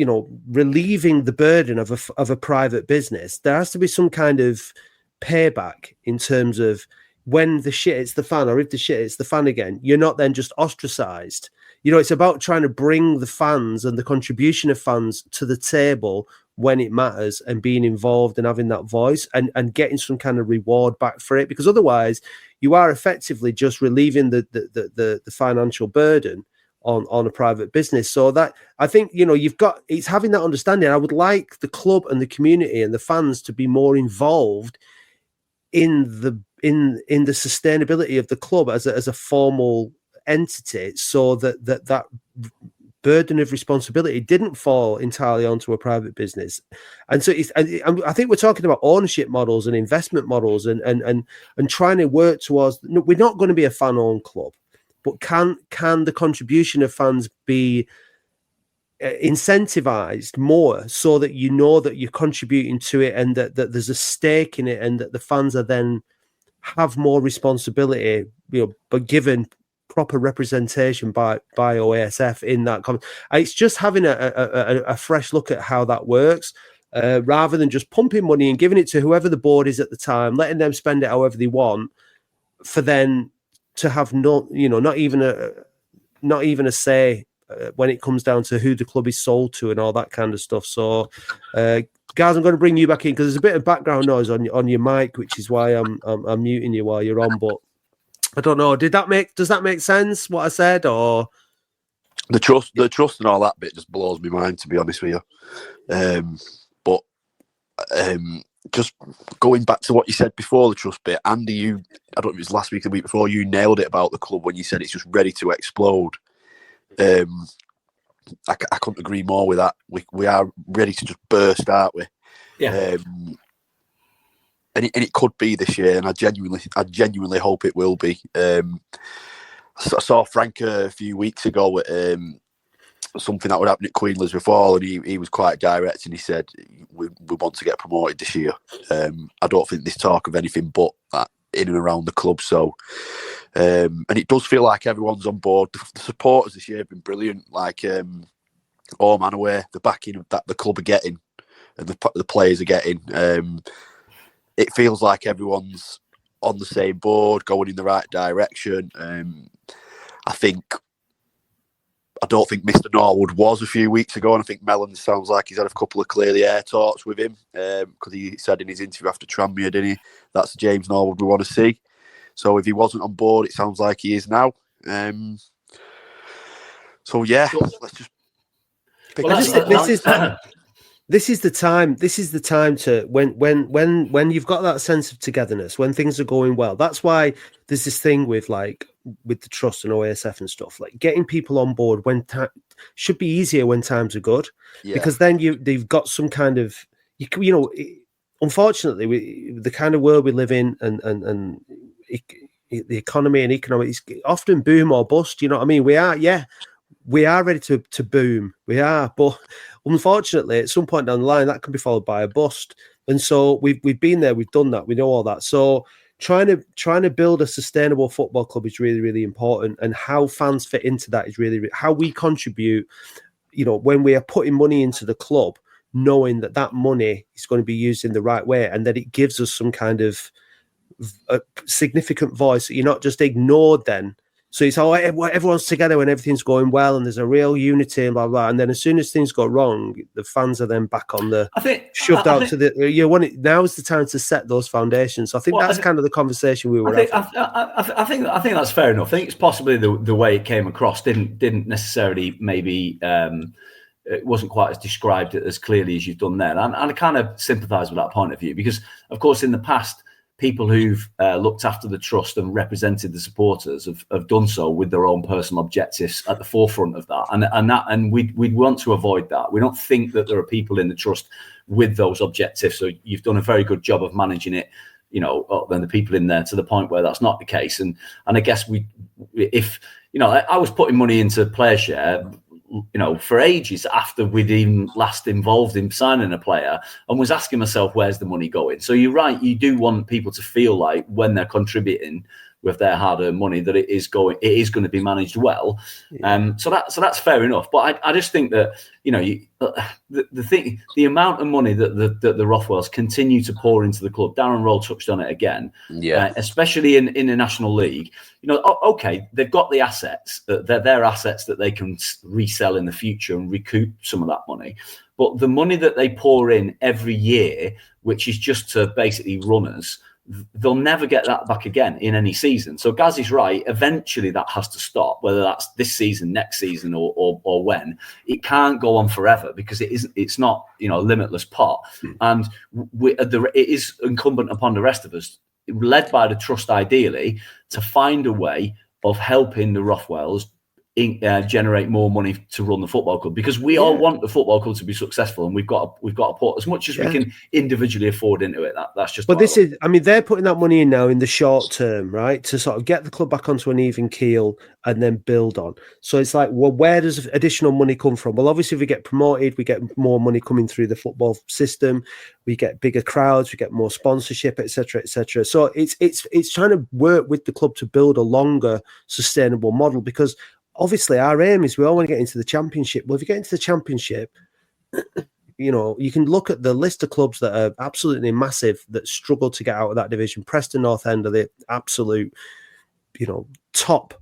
A: relieving the burden of a private business, there has to be some kind of payback in terms of, when the shit hits the fan, or if the shit hits the fan again, you're not then just ostracized. It's about trying to bring the fans and the contribution of fans to the table when it matters, and being involved and having that voice, and getting some kind of reward back for it. Because otherwise, you are effectively just relieving the financial burden on a private business. So that, I think, it's having that understanding. I would like the club and the community and the fans to be more involved in the sustainability of the club as a formal entity, so that burden of responsibility didn't fall entirely onto a private business. And so I think we're talking about ownership models and investment models, and trying to work towards. We're not going to be a fan-owned club, but can the contribution of fans be incentivized more, so that that you're contributing to it, and that there's a stake in it, and that the fans are then have more responsibility, but given proper representation by OASF in that. It's just having a fresh look at how that works, rather than just pumping money and giving it to whoever the board is at the time, letting them spend it however they want, for then to have not even a say when it comes down to who the club is sold to and all that kind of stuff. So, guys, I'm going to bring you back in, because there's a bit of background noise on your mic, which is why I'm muting you while you're on. But I don't know. Does that make sense, what I said? Or
B: the trust and all that bit just blows my mind, to be honest with you. But just going back to what you said before, the trust bit, Andy, I don't know if it was last week or the week before, you nailed it about the club when you said it's just ready to explode. I couldn't agree more with that. We are ready to just burst, aren't we?
C: Yeah.
B: and it could be this year, and I genuinely hope it will be. I saw Frank a few weeks ago at something that would happen at Queenless before, and he was quite direct, and he said we want to get promoted this year. I don't think there's talk of anything but that in and around the club. So, and it does feel like everyone's on board. The supporters this year have been brilliant. Like home and away, the backing that the club are getting and the players are getting. It feels like everyone's on the same board, going in the right direction. I don't think Mr. Norwood was a few weeks ago, and I think Mellon sounds like he's had a couple of clear the air talks with him, because he said in his interview after Tranmere, didn't he? That's the James Norwood we want to see. So if he wasn't on board, it sounds like he is now. So yeah, let's just.
A: This is the time. This is the time to when you've got that sense of togetherness, when things are going well. That's why there's this thing with the trust and OASF and stuff. Like getting people on board when should be easier when times are good, because then they've got some kind of unfortunately, the kind of world we live in and the economy and economics often boom or bust. You know what I mean? We are ready to boom. We are, but unfortunately, at some point down the line, that can be followed by a bust. And so we've been there, we've done that, we know all that. So trying to build a sustainable football club is really, really important, and how fans fit into that is really how we contribute. When we are putting money into the club, knowing that money is going to be used in the right way, and that it gives us some kind of a significant voice. You're not just ignored then. So it's all everyone's together when everything's going well, and there's a real unity and blah blah. And then as soon as things go wrong, the fans are then back on the to the. Now is the time to set those foundations. So I think that's kind of the conversation we were having.
C: I think that's fair enough. I think it's possibly the way it came across didn't necessarily maybe. It wasn't quite as described as clearly as you've done there, and I kind of sympathise with that point of view, because of course in the past, people who've looked after the trust and represented the supporters have done so with their own personal objectives at the forefront of that, and we want to avoid that. We don't think that there are people in the trust with those objectives. So you've done a very good job of managing it, then the people in there to the point where that's not the case. And I guess I was putting money into player share, for ages after we'd even last involved in signing a player, and was asking myself, where's the money going? So you're right, you do want people to feel like when they're contributing with their hard-earned money that it is going to be managed well. So that's fair enough. But I just think that the amount of money that the Rothwells continue to pour into the club. Darren Roll touched on it again, especially in the National League. Okay, they've got the assets. They're their assets that they can resell in the future and recoup some of that money. But the money that they pour in every year, which is just to basically run us, they'll never get that back again in any season. So Gaz is right. Eventually that has to stop, whether that's this season, next season, or when. It can't go on forever, because it's not, a limitless pot. And it is incumbent upon the rest of us, led by the trust ideally, to find a way of helping the Rothwells generate more money to run the football club, because we all want the football club to be successful, and we've got to put as much as we can individually afford into it. That's just.
A: But they're putting that money in now in the short term, right, to sort of get the club back onto an even keel and then build on. So it's like, well, where does additional money come from? Well, obviously, if we get promoted, we get more money coming through the football system. We get bigger crowds, we get more sponsorship, etc., etc. So it's trying to work with the club to build a longer, sustainable model, because obviously our aim is we all want to get into the Championship. Well, if you get into the Championship, you can look at the list of clubs that are absolutely massive that struggle to get out of that division. Preston North End are the absolute, top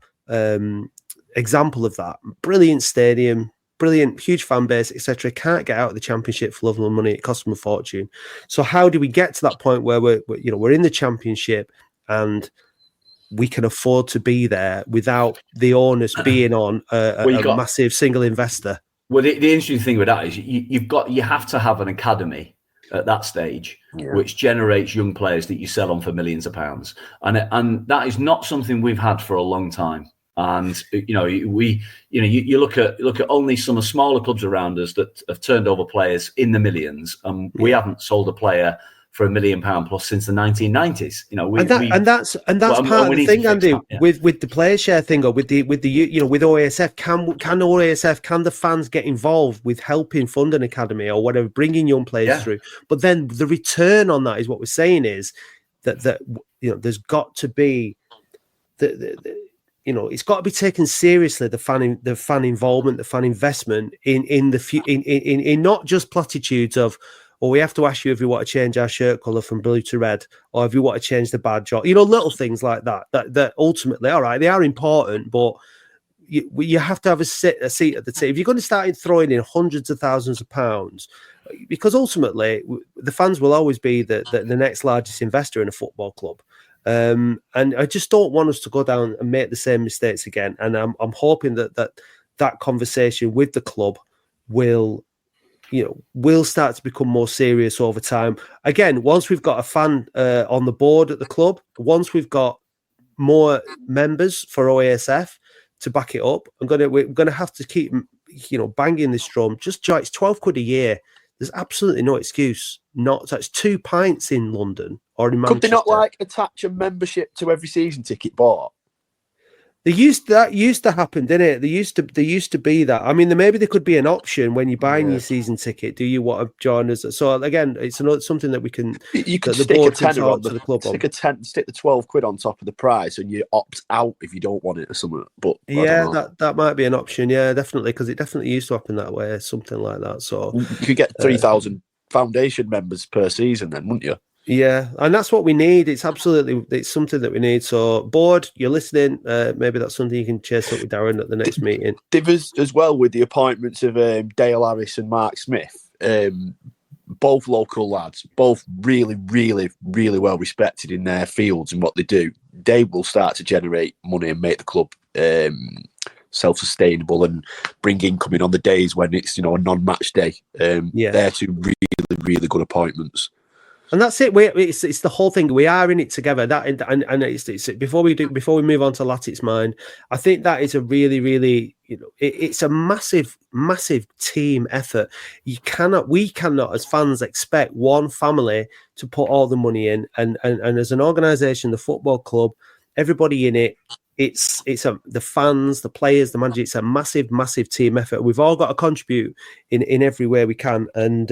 A: example of that. Brilliant stadium, brilliant, huge fan base, etc. Can't get out of the Championship for love and money. It costs them a fortune. So how do we get to that point where we're in the Championship and we can afford to be there without the onus being on a massive single investor?
C: Well, the interesting thing with that is you have to have an academy at that stage, which generates young players that you sell on for millions of pounds, and that is not something we've had for a long time. And you look at only some smaller clubs around us that have turned over players in the millions, and we haven't sold a player for £1 million plus since the 1990s. You know,
A: and that's part of the thing, Andy, with the player share thing, or with the with OASF. Can the fans get involved with helping fund an academy or whatever, bringing young players through? But then the return on that is what we're saying is that there's got to be it's got to be taken seriously, the fan involvement, the fan investment in not just platitudes of, or we have to ask you if you want to change our shirt colour from blue to red, or if you want to change the badge, or little things like that. That ultimately, all right, they are important, but you have to have a seat at the table. If you're going to start throwing in hundreds of thousands of pounds, because ultimately the fans will always be the next largest investor in a football club. And I just don't want us to go down and make the same mistakes again. And I'm hoping that conversation with the club will start to become more serious over time. Again, once we've got a fan on the board at the club, once we've got more members for OASF to back it up, we're gonna have to keep banging this drum. It's £12 a year. There's absolutely no excuse not. That's 2 pints in London or in Manchester.
B: Could they not attach a membership to every season ticket bought?
A: That used to happen, didn't it? There used to be that. I mean, maybe there could be an option when you're buying your season ticket. Do you want to join us? So again, it's something that we can.
B: You could stick a tenner on the club. Stick the £12 on top of the price, and you opt out if you don't want it or something. But
A: that might be an option. Yeah, definitely, because it definitely used to happen that way, something like that. So
B: you could get 3,000 foundation members per season, then, wouldn't you?
A: Yeah, and that's what we need. It's something that we need. So, board, you're listening. Maybe that's something you can chase up with Darren at the next meeting.
B: Divers as well with the appointments of Dale Harris and Mark Smith. Both local lads, both really, really, really well respected in their fields and what they do. They will start to generate money and make the club self-sustainable and bring income in on the days when it's a non-match day. They're two really, really good appointments.
A: And that's it. It's the whole thing. We are in it together. And it's before we move on to Latics Mind, I think that is a really, really it's a massive, massive team effort. We cannot as fans expect one family to put all the money in. And as an organisation, the football club, everybody in it. It's the fans, the players, the manager. It's a massive, massive team effort. We've all got to contribute in every way we can. And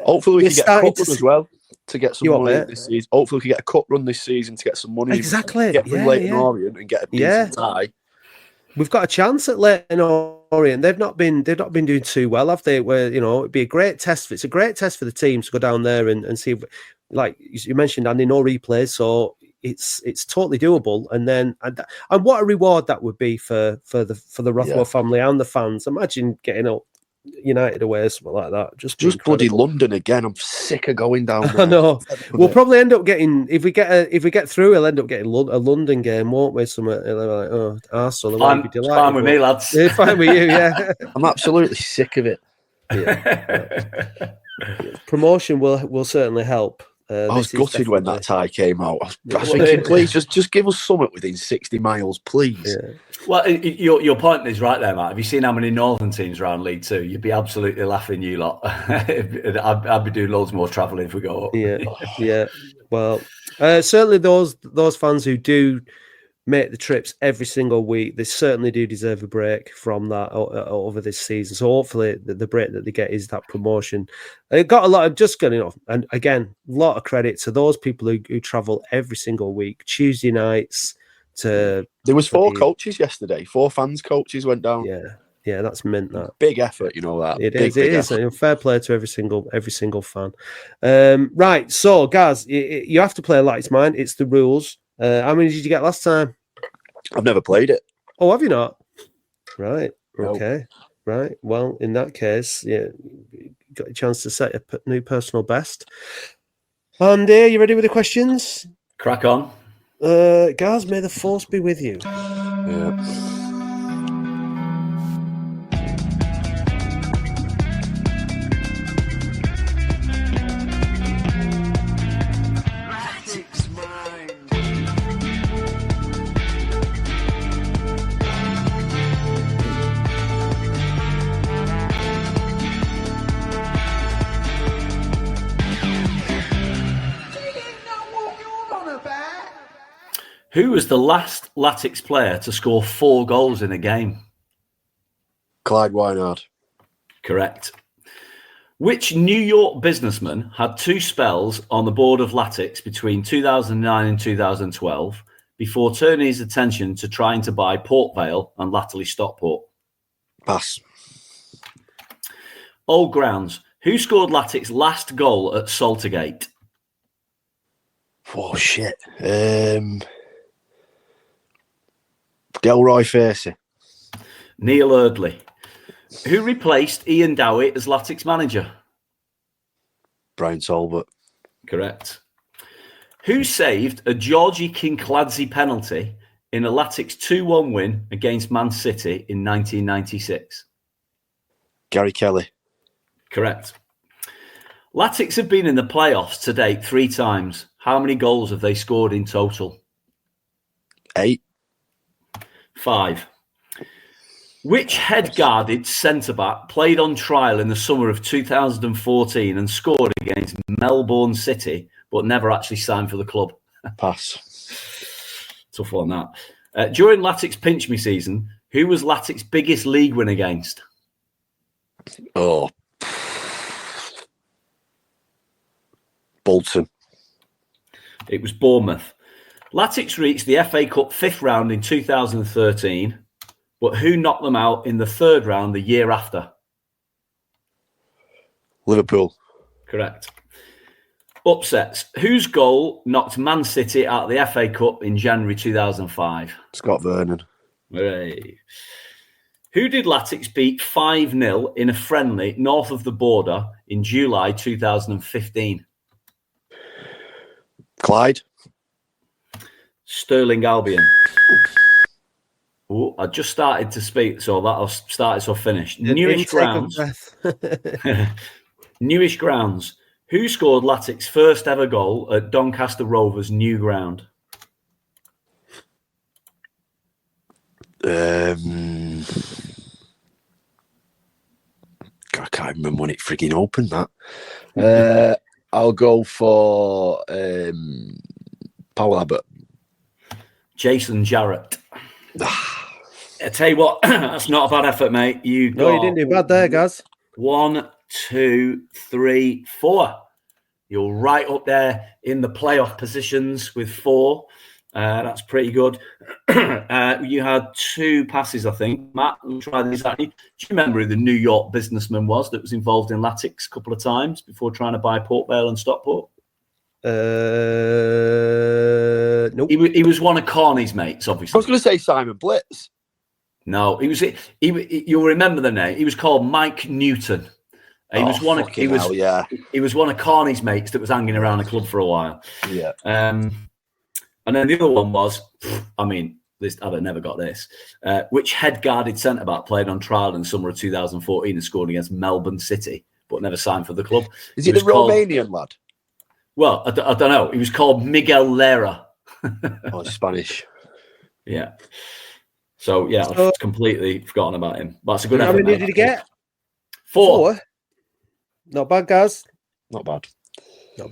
B: hopefully we can get a cup run as well to get some money this season. Hopefully we can get a cup run this season to get some money.
A: Exactly.
B: Get from Leighton Orient and get a decent tie.
A: We've got a chance at Leighton Orient. They've not been doing too well, have they? Where it'd be a great test. It's a great test for the team to go down there and see. Like you mentioned, Andy, no replays, so it's totally doable. And then and what a reward that would be for the Rothwell family and the fans. Imagine getting up United away or something like that. Just
B: bloody London again. I'm sick of going down there.
A: I know. We'll probably end up getting if we get through. We'll end up getting a London game, won't we? Somewhere like Arsenal.
C: Fine with me, lads.
A: Yeah, fine with you. Yeah.
B: I'm absolutely sick of it.
A: Yeah. Promotion will certainly help.
B: I was gutted when that tie came out. I was thinking, please, just give us something within 60 miles, please.
A: Yeah.
C: Well, your point is right there, Matt. Have you seen how many northern teams around League Two? You'd be absolutely laughing, you lot. I'd be doing loads more travelling if we go up.
A: Yeah. Well, certainly those fans who do make the trips every single week, they certainly do deserve a break from that over this season. So hopefully the break that they get is that promotion. It got a lot of just getting off, and again, a lot of credit to those people who travel every single week, Tuesday nights. There
B: was 4 coaches yesterday. 4 fans coaches went down.
A: Yeah, that's meant that
B: big effort. That
A: it is. Fair play to every single fan. Right, so guys, you have to play Latics Mind. It's the rules. How many did you get last time?
B: I've never played it.
A: Oh, have you not? Right.
B: No.
A: Okay. Right. Well, in that case, you got a chance to set a new personal best. Andy, you ready with the questions?
C: Crack on.
A: Guys, may the force be with you.
B: Yeah.
C: Who was the last Latics player to score 4 goals in a game?
B: Clyde Wynard.
C: Correct. Which New York businessman had 2 spells on the board of Latics between 2009 and 2012 before turning his attention to trying to buy Port Vale and latterly Stockport?
B: Pass.
C: Old Grounds. Who scored Latics' last goal at Saltergate?
B: Oh, shit. Delroy Facey.
C: Neil Eardley. Who replaced Ian Dowie as Latics manager?
B: Brian Talbot.
C: Correct. Who saved a Georgie Kincladze penalty in a Latics 2-1 win against Man City in 1996?
B: Gary Kelly.
C: Correct. Latics have been in the playoffs to date 3 times. How many goals have they scored in total?
B: 8.
C: 5. Which head-guarded centre-back played on trial in the summer of 2014 and scored against Melbourne City, but never actually signed for the club?
B: Pass.
C: Tough one, that. During Latics Pinch Me season, who was Latics' biggest league win against?
B: Oh. Bolton.
C: It was Bournemouth. Latics reached the FA Cup 5th round in 2013, but who knocked them out in the 3rd round the year after?
B: Liverpool.
C: Correct. Upsets. Whose goal knocked Man City out of the FA Cup in January 2005?
B: Scott Vernon.
C: Hooray. Who did Latics beat 5-0 in a friendly north of the border in July 2015?
B: Clyde.
C: Stirling Albion. Oh, I just started to speak, so that'll start it or finish. Newish Grounds. Newish Grounds. Who scored Latics' first ever goal at Doncaster Rovers' new ground?
B: I can't remember when it frigging opened that. I'll go for Powell Abbott.
C: Jason Jarrett. I tell you what, that's not a bad effort, mate. You
A: didn't do bad there, guys.
C: 1, 2, 3, 4. You're right up there in the playoff positions with 4. That's pretty good. You had 2 passes, I think. Matt, we'll try these out. Do you remember who the New York businessman was that was involved in Latics a couple of times before trying to buy Port Vale and Stockport?
A: Nope.
C: He was one of Carney's mates, obviously.
B: I was going to say Simon Blitz.
C: No, you'll remember the name. He was called Mike Newton. He was one of Carney's mates that was hanging around the club for a while.
B: Yeah.
C: And then the other one was, I've never got this. Which head-guarded centre-back played on trial in the summer of 2014 and scored against Melbourne City, but never signed for the club?
B: Is he the Romanian lad?
C: Well, I don't know. He was called Miguel Lera.
B: Oh, Spanish.
C: Yeah. So, yeah, I've completely forgotten about him. But it's a good effort.
A: How many did he get?
C: 4.
A: Not bad, guys.
B: Not bad.
A: Not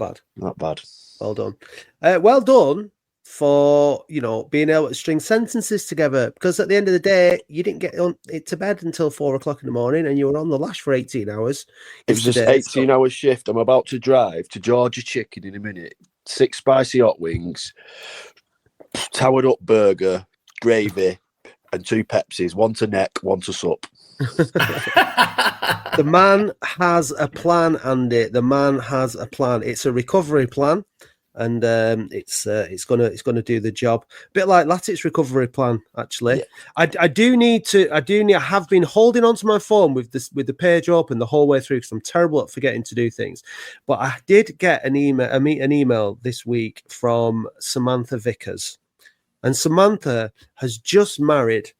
A: bad. Well done. Well done for, being able to string sentences together, because at the end of the day, you didn't get to bed until 4 o'clock in the morning and you were on the lash for 18 hours.
B: It was just 18-hour shift. I'm about to drive to Georgia Chicken in a minute. 6 spicy hot wings, towered up burger, gravy, and 2 Pepsis. 1 to neck, 1 to sup.
A: The man has a plan, Andy. The man has a plan. It's a recovery plan, and it's gonna do the job. A bit like Latics' recovery plan, actually. Yeah. I have been holding onto my phone with the page open the whole way through because I'm terrible at forgetting to do things. But I did get an email this week from Samantha Vickers, and Samantha has just married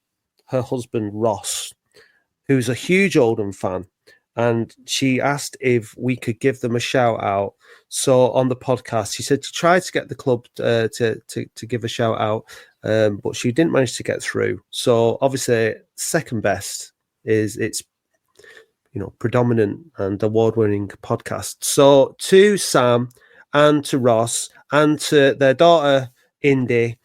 A: her husband Ross, who's a huge Oldham fan. And she asked if we could give them a shout out. So on the podcast, she said to try to get the club to give a shout out, but she didn't manage to get through. So obviously, second best is it's predominant and award-winning podcast. So to Sam and to Ross and to their daughter Indy.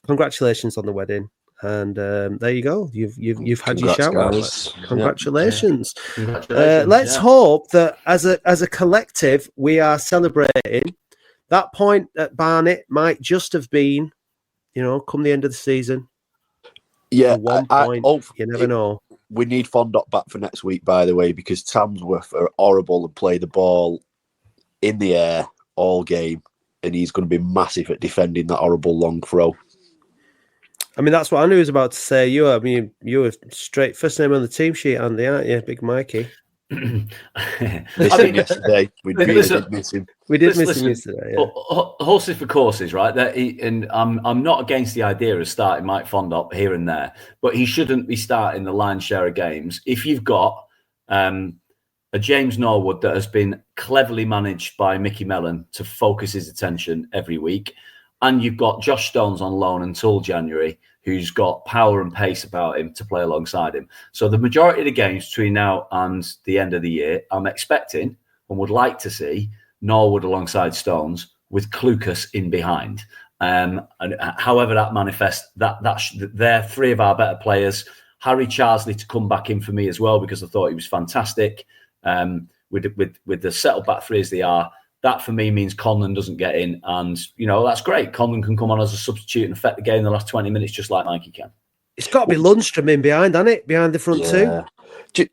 A: Congratulations on the wedding. And there you go. You've had your shout out. Congratulations. Let's hope that as a collective we are celebrating. That point at Barnet might just have been, come the end of the season.
B: Yeah,
A: one point. You never know.
B: We need Fondop back for next week, by the way, because Tamsworth are horrible and play the ball in the air all game, and he's going to be massive at defending that horrible long throw.
A: I mean, that's what I knew was about to say. You were straight first name on the team sheet, Andy, aren't you, Big Mikey?
B: Missed him yesterday. We really did miss him.
A: We did miss him yesterday. Yeah.
C: Horses for courses, right? And I'm not against the idea of starting Mike Fondop here and there, but he shouldn't be starting the lion's share of games. If you've got a James Norwood that has been cleverly managed by Mickey Mellon to focus his attention every week, and you've got Josh Stones on loan until January, who's got power and pace about him to play alongside him. So the majority of the games between now and the end of the year, I'm expecting and would like to see Norwood alongside Stones with Clucas in behind. And however that manifests, they're three of our better players. Harry Charsley to come back in for me as well, because I thought he was fantastic. With the settled back three as they are, that for me means Conlon doesn't get in, and that's great. Conlon can come on as a substitute and affect the game in the last 20 minutes, just like Mikey can.
A: It's got to be Lundstrom in behind, hasn't it? Behind the front two.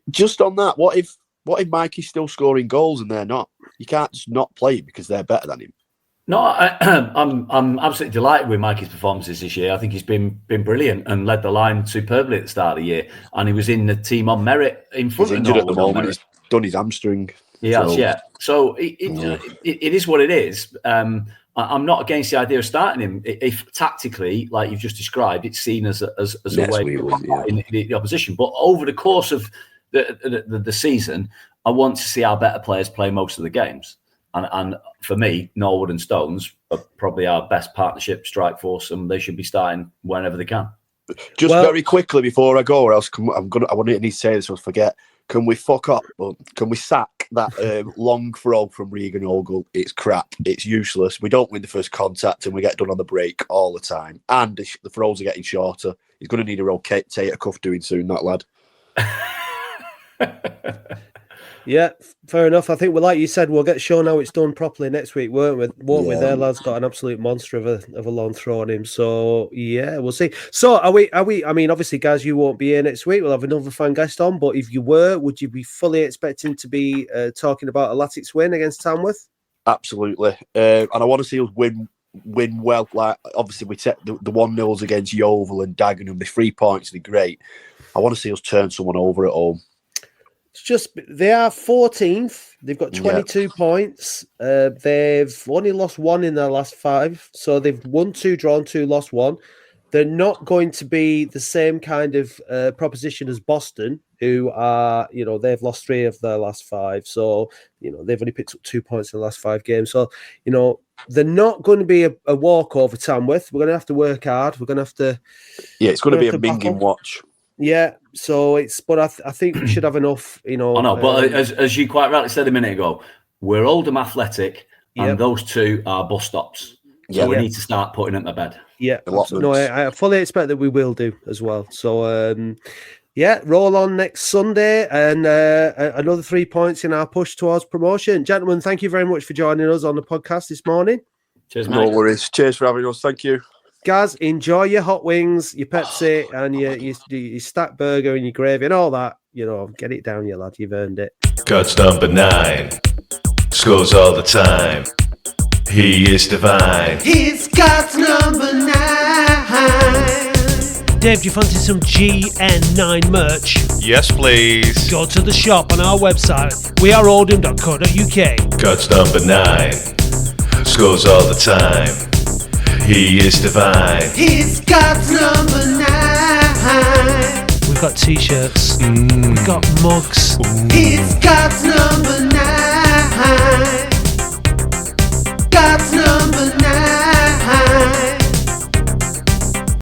B: Just on that, what if Mikey's still scoring goals and they're not? You can't just not play him because they're better than him.
C: No, I'm absolutely delighted with Mikey's performances this year. I think he's been brilliant and led the line superbly at the start of the year, and he was in the team on merit in front.
B: He's injured at the moment. He's done his hamstring.
C: So it is what it is. I'm not against the idea of starting him if tactically, like you've just described, it's seen as a way in the opposition. But over the course of the season, I want to see our better players play most of the games. And for me, Norwood and Stones are probably our best partnership strike force, and they should be starting whenever they can.
B: Very quickly before I go, or else I want to say this or forget. Can we fuck up? Can we sack that long throw from Regan Ogle? It's crap. It's useless. We don't win the first contact and we get done on the break all the time. And the throws are getting shorter. He's going to need a rotator cuff doing soon, that lad.
A: Yeah, fair enough. I think, like you said, we'll get shown how it's done properly next week, won't we? Their lad's got an absolute monster of a long throw on him. So yeah, we'll see. So are we? I mean, obviously, guys, you won't be here next week. We'll have another fan guest on. But if you were, would you be fully expecting to be talking about a Latics win against Tamworth?
B: Absolutely, and I want to see us win well. Like obviously, we take the 1-0s against Yeovil and Dagenham. The 3 points, they're great. I want to see us turn someone over at home.
A: It's just they are 14th. They've got 22 points. They've only lost one in their last 5. So they've won 2, drawn 2, lost 1. They're not going to be the same kind of proposition as Boston, who are, they've lost 3 of their last 5. So, they've only picked up 2 points in the last 5 games. So, they're not going to be a walkover, Tamworth. We're going to have to work hard. We're going to have to.
B: Yeah, it's going to be a minging watch.
A: Yeah, so but I think we should have enough, I know,
C: but as you quite rightly said a minute ago, we're Oldham Athletic, and those 2 are bus stops. So we need to start putting them to bed.
A: Yeah, no, I fully expect that we will do as well. So, roll on next Sunday, and another 3 points in our push towards promotion. Gentlemen, thank you very much for joining us on the podcast this morning.
C: Cheers,
B: mate. No worries. Cheers for having us. Thank you.
A: Guys, enjoy your hot wings, your Pepsi, and your stacked burger and your gravy and all that. Get it down, you lad. You've earned it.
F: God's number 9. Scores all the time. He is divine.
A: He's God's number 9. Dave, do you fancy some GN9 merch?
F: Yes, please.
A: Go to the shop on our website, weareoldham.co.uk.
F: God's number 9. Scores all the time. He is divine.
A: He's God's number 9. We've got t-shirts. We've got mugs. He's God's number